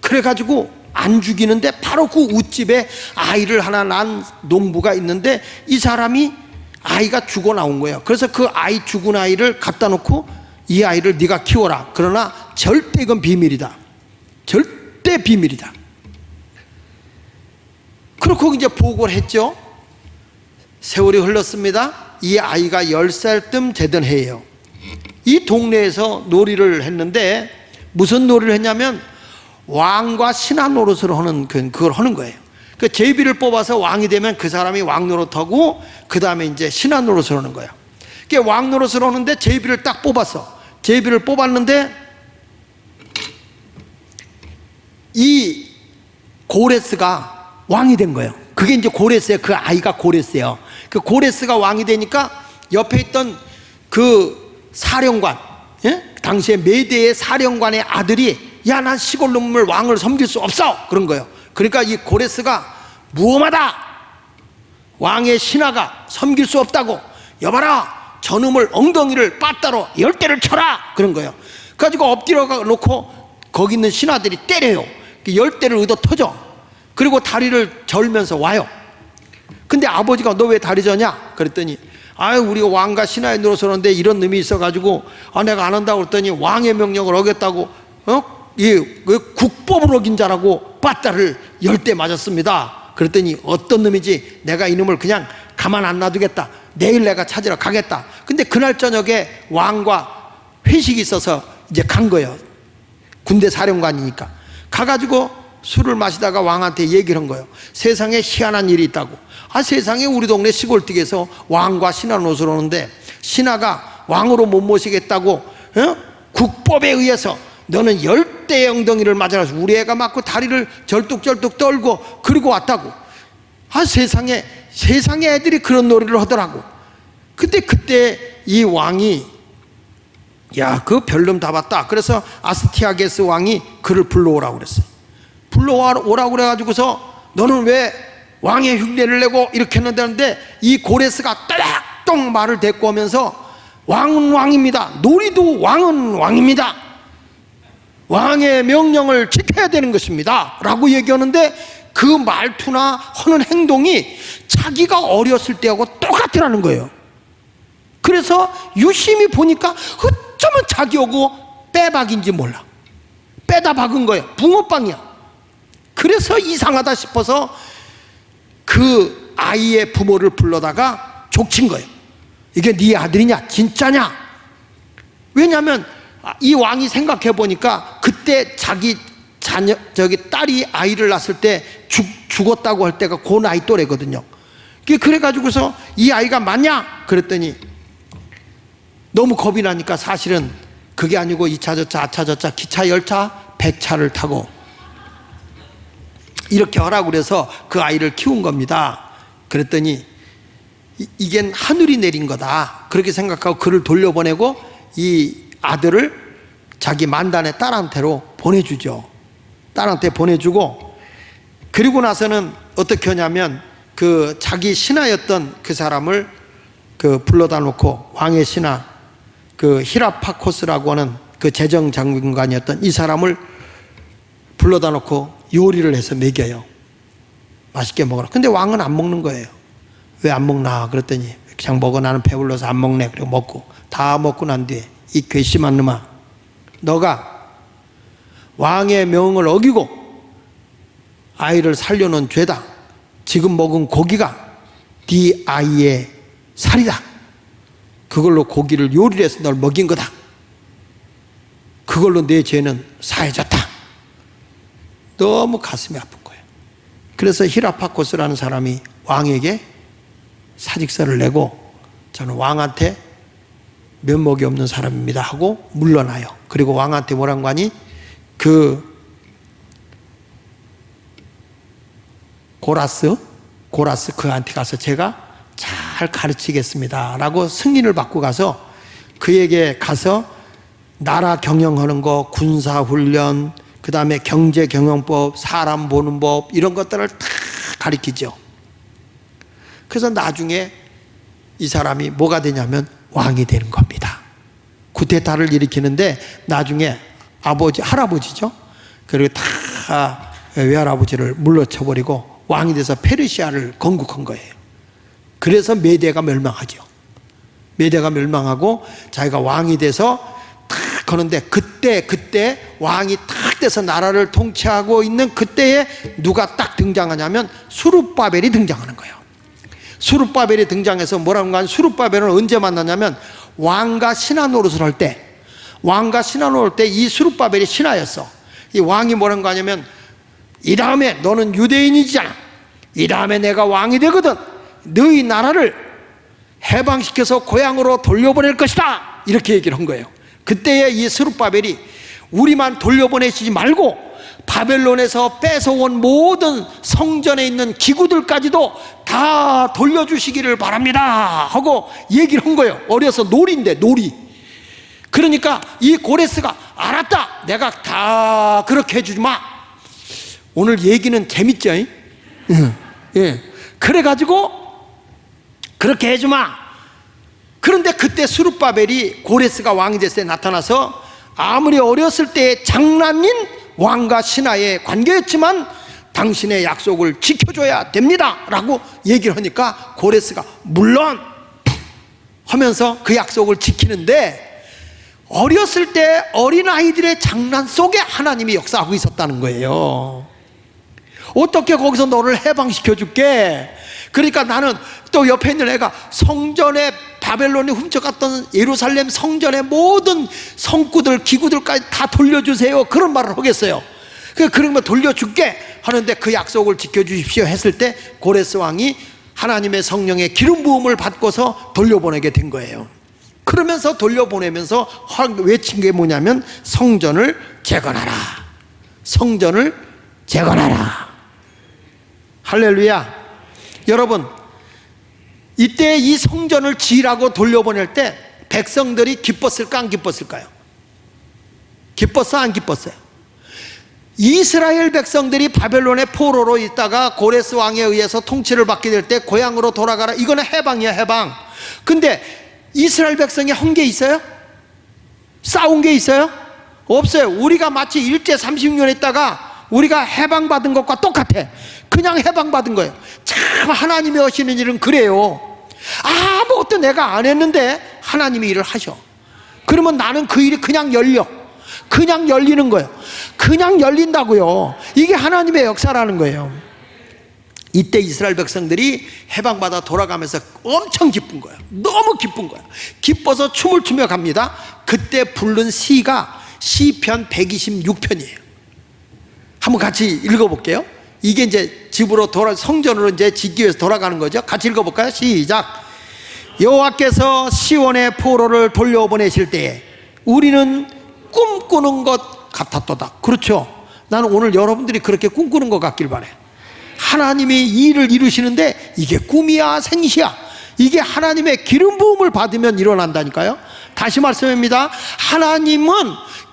그래가지고 안 죽이는데 바로 그 웃집에 아이를 하나 낳은 농부가 있는데 이 사람이 아이가 죽어 나온 거예요. 그래서 그 아이 죽은 아이를 갖다 놓고 이 아이를 네가 키워라. 그러나 절대 이건 비밀이다. 절대 비밀이다. 그렇고 이제 보고를 했죠. 세월이 흘렀습니다. 이 아이가 10살쯤 되던 해예요. 이 동네에서 놀이를 했는데 무슨 놀이를 했냐면 왕과 신하 노릇을 하는 그걸 하는 거예요. 그 제비를 뽑아서 왕이 되면 그 사람이 왕 노릇하고 그 다음에 이제 신하 노릇을 하는 거예요. 왕 노릇을 하는데 제비를 딱 뽑았어. 제비를 뽑았는데 이 고레스가 왕이 된 거예요. 그게 이제 고레스예요. 그 아이가 고레스예요. 그 고레스가 왕이 되니까 옆에 있던 그 사령관, 예? 당시에 메대의 사령관의 아들이 야, 난 시골 놈을 왕을 섬길 수 없어 그런 거예요. 그러니까 이 고레스가 무엄하다, 왕의 신하가 섬길 수 없다고, 여봐라 저놈을 엉덩이를 빠따로 10대를 쳐라 그런 거예요. 그래가지고 엎드려 놓고 거기 있는 신하들이 때려요. 10대를 얻어 터져. 그리고 다리를 절면서 와요. 근데 아버지가 너 왜 다리 저냐 그랬더니 아유 우리가 왕과 신하에 노릇을 하는데 이런 놈이 있어가지고 내가 안 한다고 그랬더니 왕의 명령을 어겼다고 이 국법을 어긴 자라고 빠따를 10대 맞았습니다. 그랬더니 어떤 놈이지, 내가 이놈을 그냥 가만 안 놔두겠다, 내일 내가 찾으러 가겠다. 근데 그날 저녁에 왕과 회식이 있어서 이제 간 거예요. 군대 사령관이니까 가가지고 술을 마시다가 왕한테 얘기를 한 거예요. 세상에 희한한 일이 있다고. 세상에 우리 동네 시골댁에서 왕과 신하 노릇을 하는데 신하가 왕으로 못 모시겠다고 국법에 의해서 너는 10대의 엉덩이를 맞아라. 우리 애가 맞고 다리를 절뚝절뚝 떨고 그리고 왔다고. 세상에 애들이 그런 놀이를 하더라고. 근데 그때 이 왕이 야, 그 별놈 다 봤다. 그래서 아스티아게스 왕이 그를 불러오라고 그랬어요. 불러오라고 그래가지고서 너는 왜 왕의 흉내를 내고 이렇게 했는데 이 고레스가 따닥똥 말을 데리고 오면서 왕은 왕입니다. 놀이도 왕은 왕입니다. 왕의 명령을 지켜야 되는 것입니다 라고 얘기하는데 그 말투나 하는 행동이 자기가 어렸을 때하고 똑같으라는 거예요. 그래서 유심히 보니까 어쩌면 자기하고 빼박인지 몰라. 빼다 박은 거예요. 붕어빵이야. 그래서 이상하다 싶어서 그 아이의 부모를 불러다가 족친 거예요. 이게 네 아들이냐 진짜냐. 왜냐하면 이 왕이 생각해 보니까 그때 자기 자녀 딸이 아이를 낳았을 때 죽었다고 할 때가 그 나이 또래거든요. 그래가지고서 이 아이가 맞냐 그랬더니 너무 겁이 나니까 사실은 그게 아니고 2차 저차 아차 저차 기차 열차 100차를 타고 이렇게 하라고 그래서 그 아이를 키운 겁니다. 그랬더니 이겐 하늘이 내린 거다 그렇게 생각하고 그를 돌려보내고 이 아들을 자기 만단의 딸한테로 보내주죠. 딸한테 보내주고 그리고 나서는 어떻게 하냐면 그 자기 신하였던 그 사람을 그 불러다 놓고 왕의 신하 그 히라파코스라고 하는 그 재정장관이었던 이 사람을 불러다 놓고 요리를 해서 먹여요. 맛있게 먹어라. 근데 왕은 안 먹는 거예요. 왜 안 먹나 그랬더니 그냥 먹어, 나는 배불러서 안 먹네. 그리고 먹고 다 먹고 난 뒤에 이 괘씸한 놈아, 너가 왕의 명을 어기고 아이를 살려놓은 죄다. 지금 먹은 고기가 네 아이의 살이다. 그걸로 고기를 요리를 해서 널 먹인 거다. 그걸로 내 죄는 사해졌다. 너무 가슴이 아픈 거예요. 그래서 히라파코스라는 사람이 왕에게 사직서를 내고 저는 왕한테 면목이 없는 사람입니다 하고 물러나요. 그리고 왕한테 뭐라는 거 아니? 그 고라스 그한테 가서 제가 잘 가르치겠습니다 라고 승인을 받고 가서 그에게 가서 나라 경영하는 거, 군사훈련, 그 다음에 경제경영법, 사람 보는 법 이런 것들을 다 가르치죠. 그래서 나중에 이 사람이 뭐가 되냐면 왕이 되는 겁니다. 쿠데타를 일으키는데 나중에 할아버지죠. 그리고 다 외할아버지를 물러쳐버리고 왕이 돼서 페르시아를 건국한 거예요. 그래서 메대가 멸망하죠. 메대가 멸망하고 자기가 왕이 돼서 탁 하는데 그때 왕이 탁 돼서 나라를 통치하고 있는 그때에 누가 딱 등장하냐면 수룹바벨이 등장하는 거예요. 수룹바벨이 등장해서 뭐라고 하면 수룹바벨은 언제 만나냐면 왕과 신하 노릇을 할 때, 왕과 신하 노릇 때 이 수룹바벨이 신하였어. 이 왕이 뭐라고 하냐면 이 다음에 너는 유대인이잖아. 이 다음에 내가 왕이 되거든. 너희 나라를 해방시켜서 고향으로 돌려보낼 것이다. 이렇게 얘기를 한 거예요. 그때에 이 스룹바벨이 우리만 돌려보내시지 말고 바벨론에서 뺏어온 모든 성전에 있는 기구들까지도 다 돌려주시기를 바랍니다 하고 얘기를 한 거예요. 어려서 놀이인데, 놀이. 그러니까 이 고레스가 알았다, 내가 다 그렇게 해주지마. 오늘 얘기는 재밌죠? 예. 그래가지고 그렇게 해주마. 그런데 그때 수룹바벨이 고레스가 왕이 됐을 때 나타나서 아무리 어렸을 때 장남인 왕과 신하의 관계였지만 당신의 약속을 지켜줘야 됩니다 라고 얘기를 하니까 고레스가 물론 하면서 그 약속을 지키는데, 어렸을 때 어린아이들의 장난 속에 하나님이 역사하고 있었다는 거예요. 어떻게 거기서 너를 해방시켜 줄게. 그러니까 나는 또 옆에 있는 애가 성전에 바벨론이 훔쳐갔던 예루살렘 성전의 모든 성구들 기구들까지 다 돌려주세요 그런 말을 하겠어요. 그러면 돌려줄게 하는데 그 약속을 지켜주십시오 했을 때 고레스 왕이 하나님의 성령의 기름 부음을 받고서 돌려보내게 된 거예요. 그러면서 돌려보내면서 외친 게 뭐냐면 성전을 재건하라, 성전을 재건하라. 할렐루야. 여러분, 이때 이 성전을 지으라고 돌려보낼 때 백성들이 기뻤을까 안 기뻤을까요? 기뻤어 안 기뻤어요? 이스라엘 백성들이 바벨론의 포로로 있다가 고레스 왕에 의해서 통치를 받게 될 때 고향으로 돌아가라, 이거는 해방이야, 해방. 근데 이스라엘 백성이 한 게 있어요? 싸운 게 있어요? 없어요. 우리가 마치 일제 36년 있다가 우리가 해방받은 것과 똑같아. 그냥 해방받은 거예요. 참 하나님이 하시는 일은 그래요. 아무것도 내가 안 했는데 하나님이 일을 하셔. 그러면 나는 그 일이 그냥 열려. 그냥 열리는 거예요. 그냥 열린다고요. 이게 하나님의 역사라는 거예요. 이때 이스라엘 백성들이 해방받아 돌아가면서 엄청 기쁜 거예요. 너무 기쁜 거예요. 기뻐서 춤을 추며 갑니다. 그때 부른 시가 시편 126편이에요. 한번 같이 읽어볼게요. 이게 이제 집으로 성전으로 이제 짓기 위해서 돌아가는 거죠. 같이 읽어볼까요? 시작. 여호와께서 시온의 포로를 돌려보내실 때에 우리는 꿈꾸는 것 같았도다. 그렇죠. 나는 오늘 여러분들이 그렇게 꿈꾸는 것 같길 바래. 하나님이 이 일을 이루시는데 이게 꿈이야 생시야, 이게 하나님의 기름 부음을 받으면 일어난다니까요. 다시 말씀합니다. 하나님은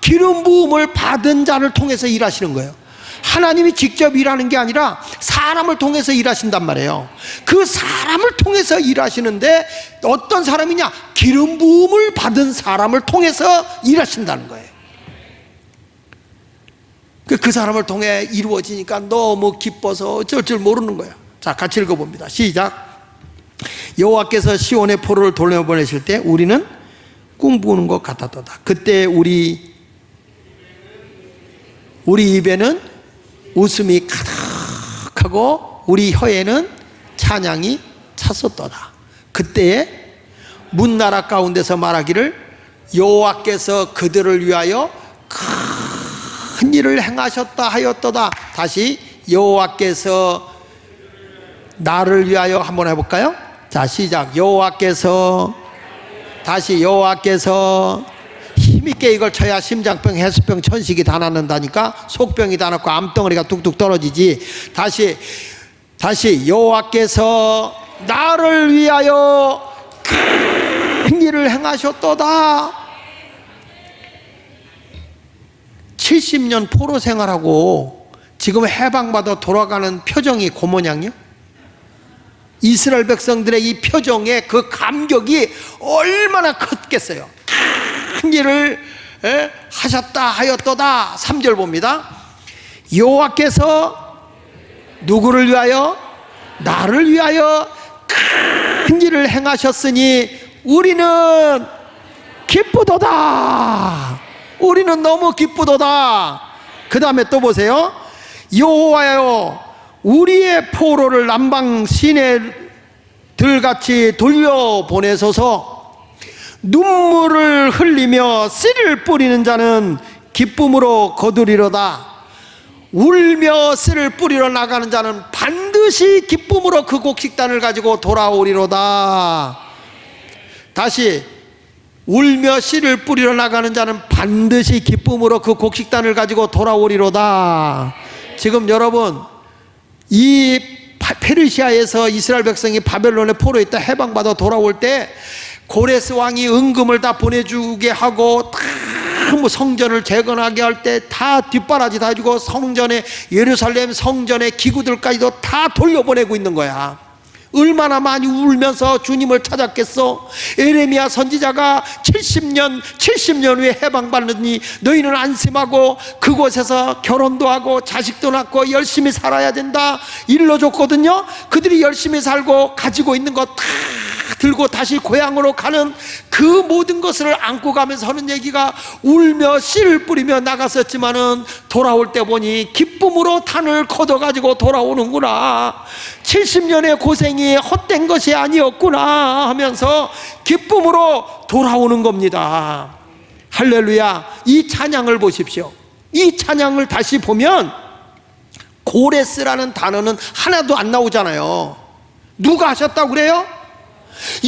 기름 부음을 받은 자를 통해서 일하시는 거예요. 하나님이 직접 일하는 게 아니라 사람을 통해서 일하신단 말이에요. 그 사람을 통해서 일하시는데 어떤 사람이냐? 기름 부음을 받은 사람을 통해서 일하신다는 거예요. 그 사람을 통해 이루어지니까 너무 기뻐서 어쩔 줄 모르는 거예요. 자, 같이 읽어봅니다. 시작. 여호와께서 시온의 포로를 돌려보내실 때 우리는 꿈꾸는 것 같았도다. 그때 우리 입에는 웃음이 가득하고 우리 혀에는 찬양이 찼었도다. 그때에 문나라 가운데서 말하기를 여호와께서 그들을 위하여 큰 일을 행하셨다 하였도다. 다시 여호와께서 나를 위하여 한번 해볼까요? 자, 시작. 여호와께서, 다시 여호와께서. 힘있게 이걸 쳐야 심장병, 해수병, 천식이 다 낫는다니까. 속병이 다 낫고 암덩어리가 뚝뚝 떨어지지. 다시 여호와께서 나를 위하여 큰 일을 행하셨도다. 70년 포로 생활하고 지금 해방받아 돌아가는 표정이 그 모양이요? 이스라엘 백성들의 이 표정의 그 감격이 얼마나 컸겠어요. 큰 일을 하셨다 하였도다. 3절 봅니다. 여호와께서 누구를 위하여? 나를 위하여 큰 일을 행하셨으니 우리는 기쁘도다. 우리는 너무 기쁘도다. 그 다음에 또 보세요. 여호와여, 우리의 포로를 남방 시내들같이 돌려보내소서. 눈물을 흘리며 씨를 뿌리는 자는 기쁨으로 거두리로다. 울며 씨를 뿌리러 나가는 자는 반드시 기쁨으로 그 곡식단을 가지고 돌아오리로다. 다시, 울며 씨를 뿌리러 나가는 자는 반드시 기쁨으로 그 곡식단을 가지고 돌아오리로다. 지금 여러분, 이 페르시아에서 이스라엘 백성이 바벨론에 포로에 있다 해방받아 돌아올 때 고레스 왕이 은금을 다 보내주게 하고 다 뭐 성전을 재건하게 할 때 다 뒷바라지 다 해주고 성전에, 예루살렘 성전의 기구들까지도 다 돌려보내고 있는 거야. 얼마나 많이 울면서 주님을 찾았겠어. 에레미야 선지자가 70년 후에 해방받느니 너희는 안심하고 그곳에서 결혼도 하고 자식도 낳고 열심히 살아야 된다 일러줬거든요. 그들이 열심히 살고 가지고 있는 거 다 들고 다시 고향으로 가는 그 모든 것을 안고 가면서 하는 얘기가 울며 씨를 뿌리며 나갔었지만은 돌아올 때 보니 기쁨으로 탄을 걷어가지고 돌아오는구나. 70년의 고생이 헛된 것이 아니었구나 하면서 기쁨으로 돌아오는 겁니다. 할렐루야. 이 찬양을 보십시오. 이 찬양을 다시 보면 고레스라는 단어는 하나도 안 나오잖아요. 누가 하셨다고 그래요?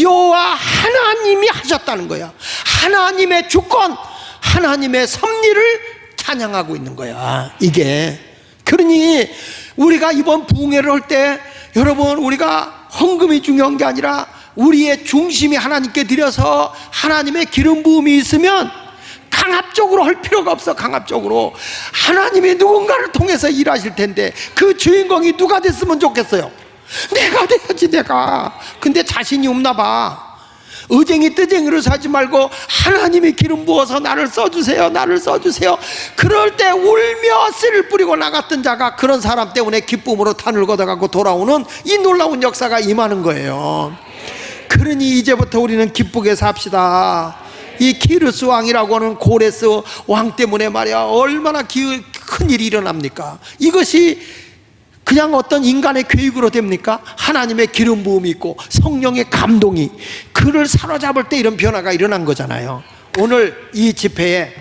여호와 하나님이 하셨다는 거야. 하나님의 주권, 하나님의 섭리를 찬양하고 있는 거야. 이게 그러니 우리가 이번 부흥회를 할 때 여러분, 우리가 헌금이 중요한 게 아니라 우리의 중심이 하나님께 드려서 하나님의 기름 부음이 있으면 강압적으로 할 필요가 없어. 강압적으로 하나님이 누군가를 통해서 일하실 텐데 그 주인공이 누가 됐으면 좋겠어요? 내가 돼야지, 내가. 근데 자신이 없나 봐. 의쟁이 뜨쟁이로 사지 말고 하나님이 기름 부어서 나를 써주세요, 나를 써주세요. 그럴 때 울며 씨를 뿌리고 나갔던 자가 그런 사람 때문에 기쁨으로 탄을 걷어가고 돌아오는 이 놀라운 역사가 임하는 거예요. 그러니 이제부터 우리는 기쁘게 삽시다. 이 키르스 왕이라고 하는 고레스 왕 때문에 말이야 얼마나 큰 일이 일어납니까? 이것이 그냥 어떤 인간의 계획으로 됩니까? 하나님의 기름 부음이 있고 성령의 감동이 그를 사로잡을 때 이런 변화가 일어난 거잖아요. 오늘 이 집회에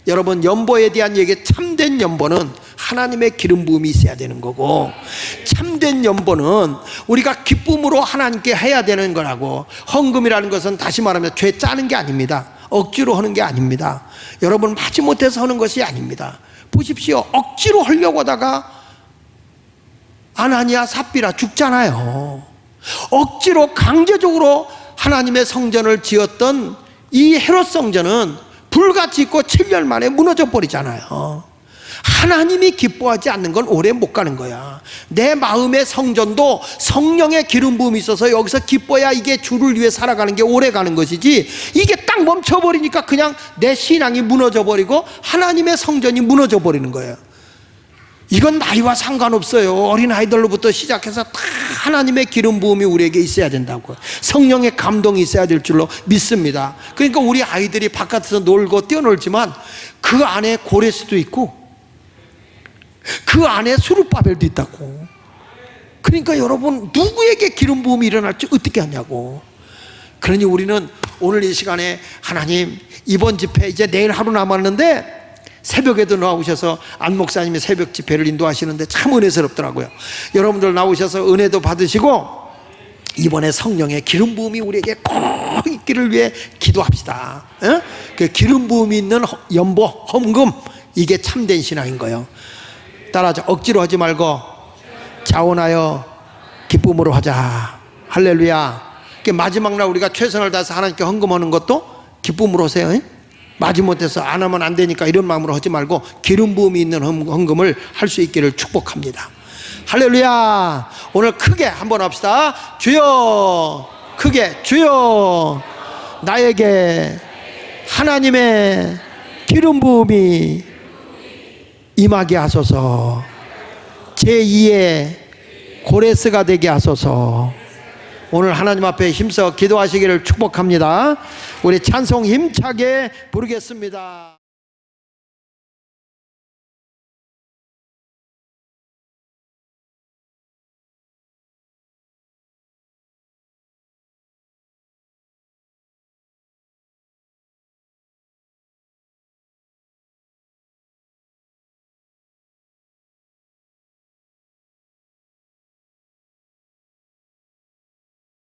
여러분, 연보에 대한 얘기, 참된 연보는 하나님의 기름 부음이 있어야 되는 거고, 참된 연보는 우리가 기쁨으로 하나님께 해야 되는 거라고. 헌금이라는 것은 다시 말하면 죄 짜는 게 아닙니다. 억지로 하는 게 아닙니다. 여러분, 마지못해서 하는 것이 아닙니다. 보십시오. 억지로 하려고 하다가 아나니아 삽비라 죽잖아요. 억지로 강제적으로 하나님의 성전을 지었던 이 헤롯 성전은 불같이 있고 7년 만에 무너져 버리잖아요. 하나님이 기뻐하지 않는 건 오래 못 가는 거야. 내 마음의 성전도 성령의 기름 부음이 있어서 여기서 기뻐야 이게 주를 위해 살아가는 게 오래 가는 것이지, 이게 딱 멈춰버리니까 그냥 내 신앙이 무너져 버리고 하나님의 성전이 무너져 버리는 거예요. 이건 나이와 상관없어요. 어린아이들로부터 시작해서 다 하나님의 기름 부음이 우리에게 있어야 된다고, 성령의 감동이 있어야 될 줄로 믿습니다. 그러니까 우리 아이들이 바깥에서 놀고 뛰어놀지만 그 안에 고레스도 있고 그 안에 수룹바벨도 있다고. 그러니까 여러분, 누구에게 기름 부음이 일어날지 어떻게 하냐고. 그러니 우리는 오늘 이 시간에 하나님, 이번 집회 이제 내일 하루 남았는데 새벽에도 나오셔서 안 목사님이 새벽 집회를 인도하시는데 참 은혜스럽더라고요. 여러분들 나오셔서 은혜도 받으시고 이번에 성령의 기름 부음이 우리에게 꼭 있기를 위해 기도합시다. 그 기름 부음이 있는 연보, 헌금, 이게 참된 신앙인 거예요. 따라하자. 억지로 하지 말고 자원하여 기쁨으로 하자. 할렐루야. 마지막 날 우리가 최선을 다해서 하나님께 헌금하는 것도 기쁨으로 하세요. 마지못해서 안 하면 안 되니까 이런 마음으로 하지 말고 기름 부음이 있는 헌금을 할 수 있기를 축복합니다. 할렐루야. 오늘 크게 한번 합시다. 주여, 크게, 주여, 나에게 하나님의 기름 부음이 임하게 하소서. 제2의 고레스가 되게 하소서. 오늘 하나님 앞에 힘써 기도하시기를 축복합니다. 우리 찬송 힘차게 부르겠습니다.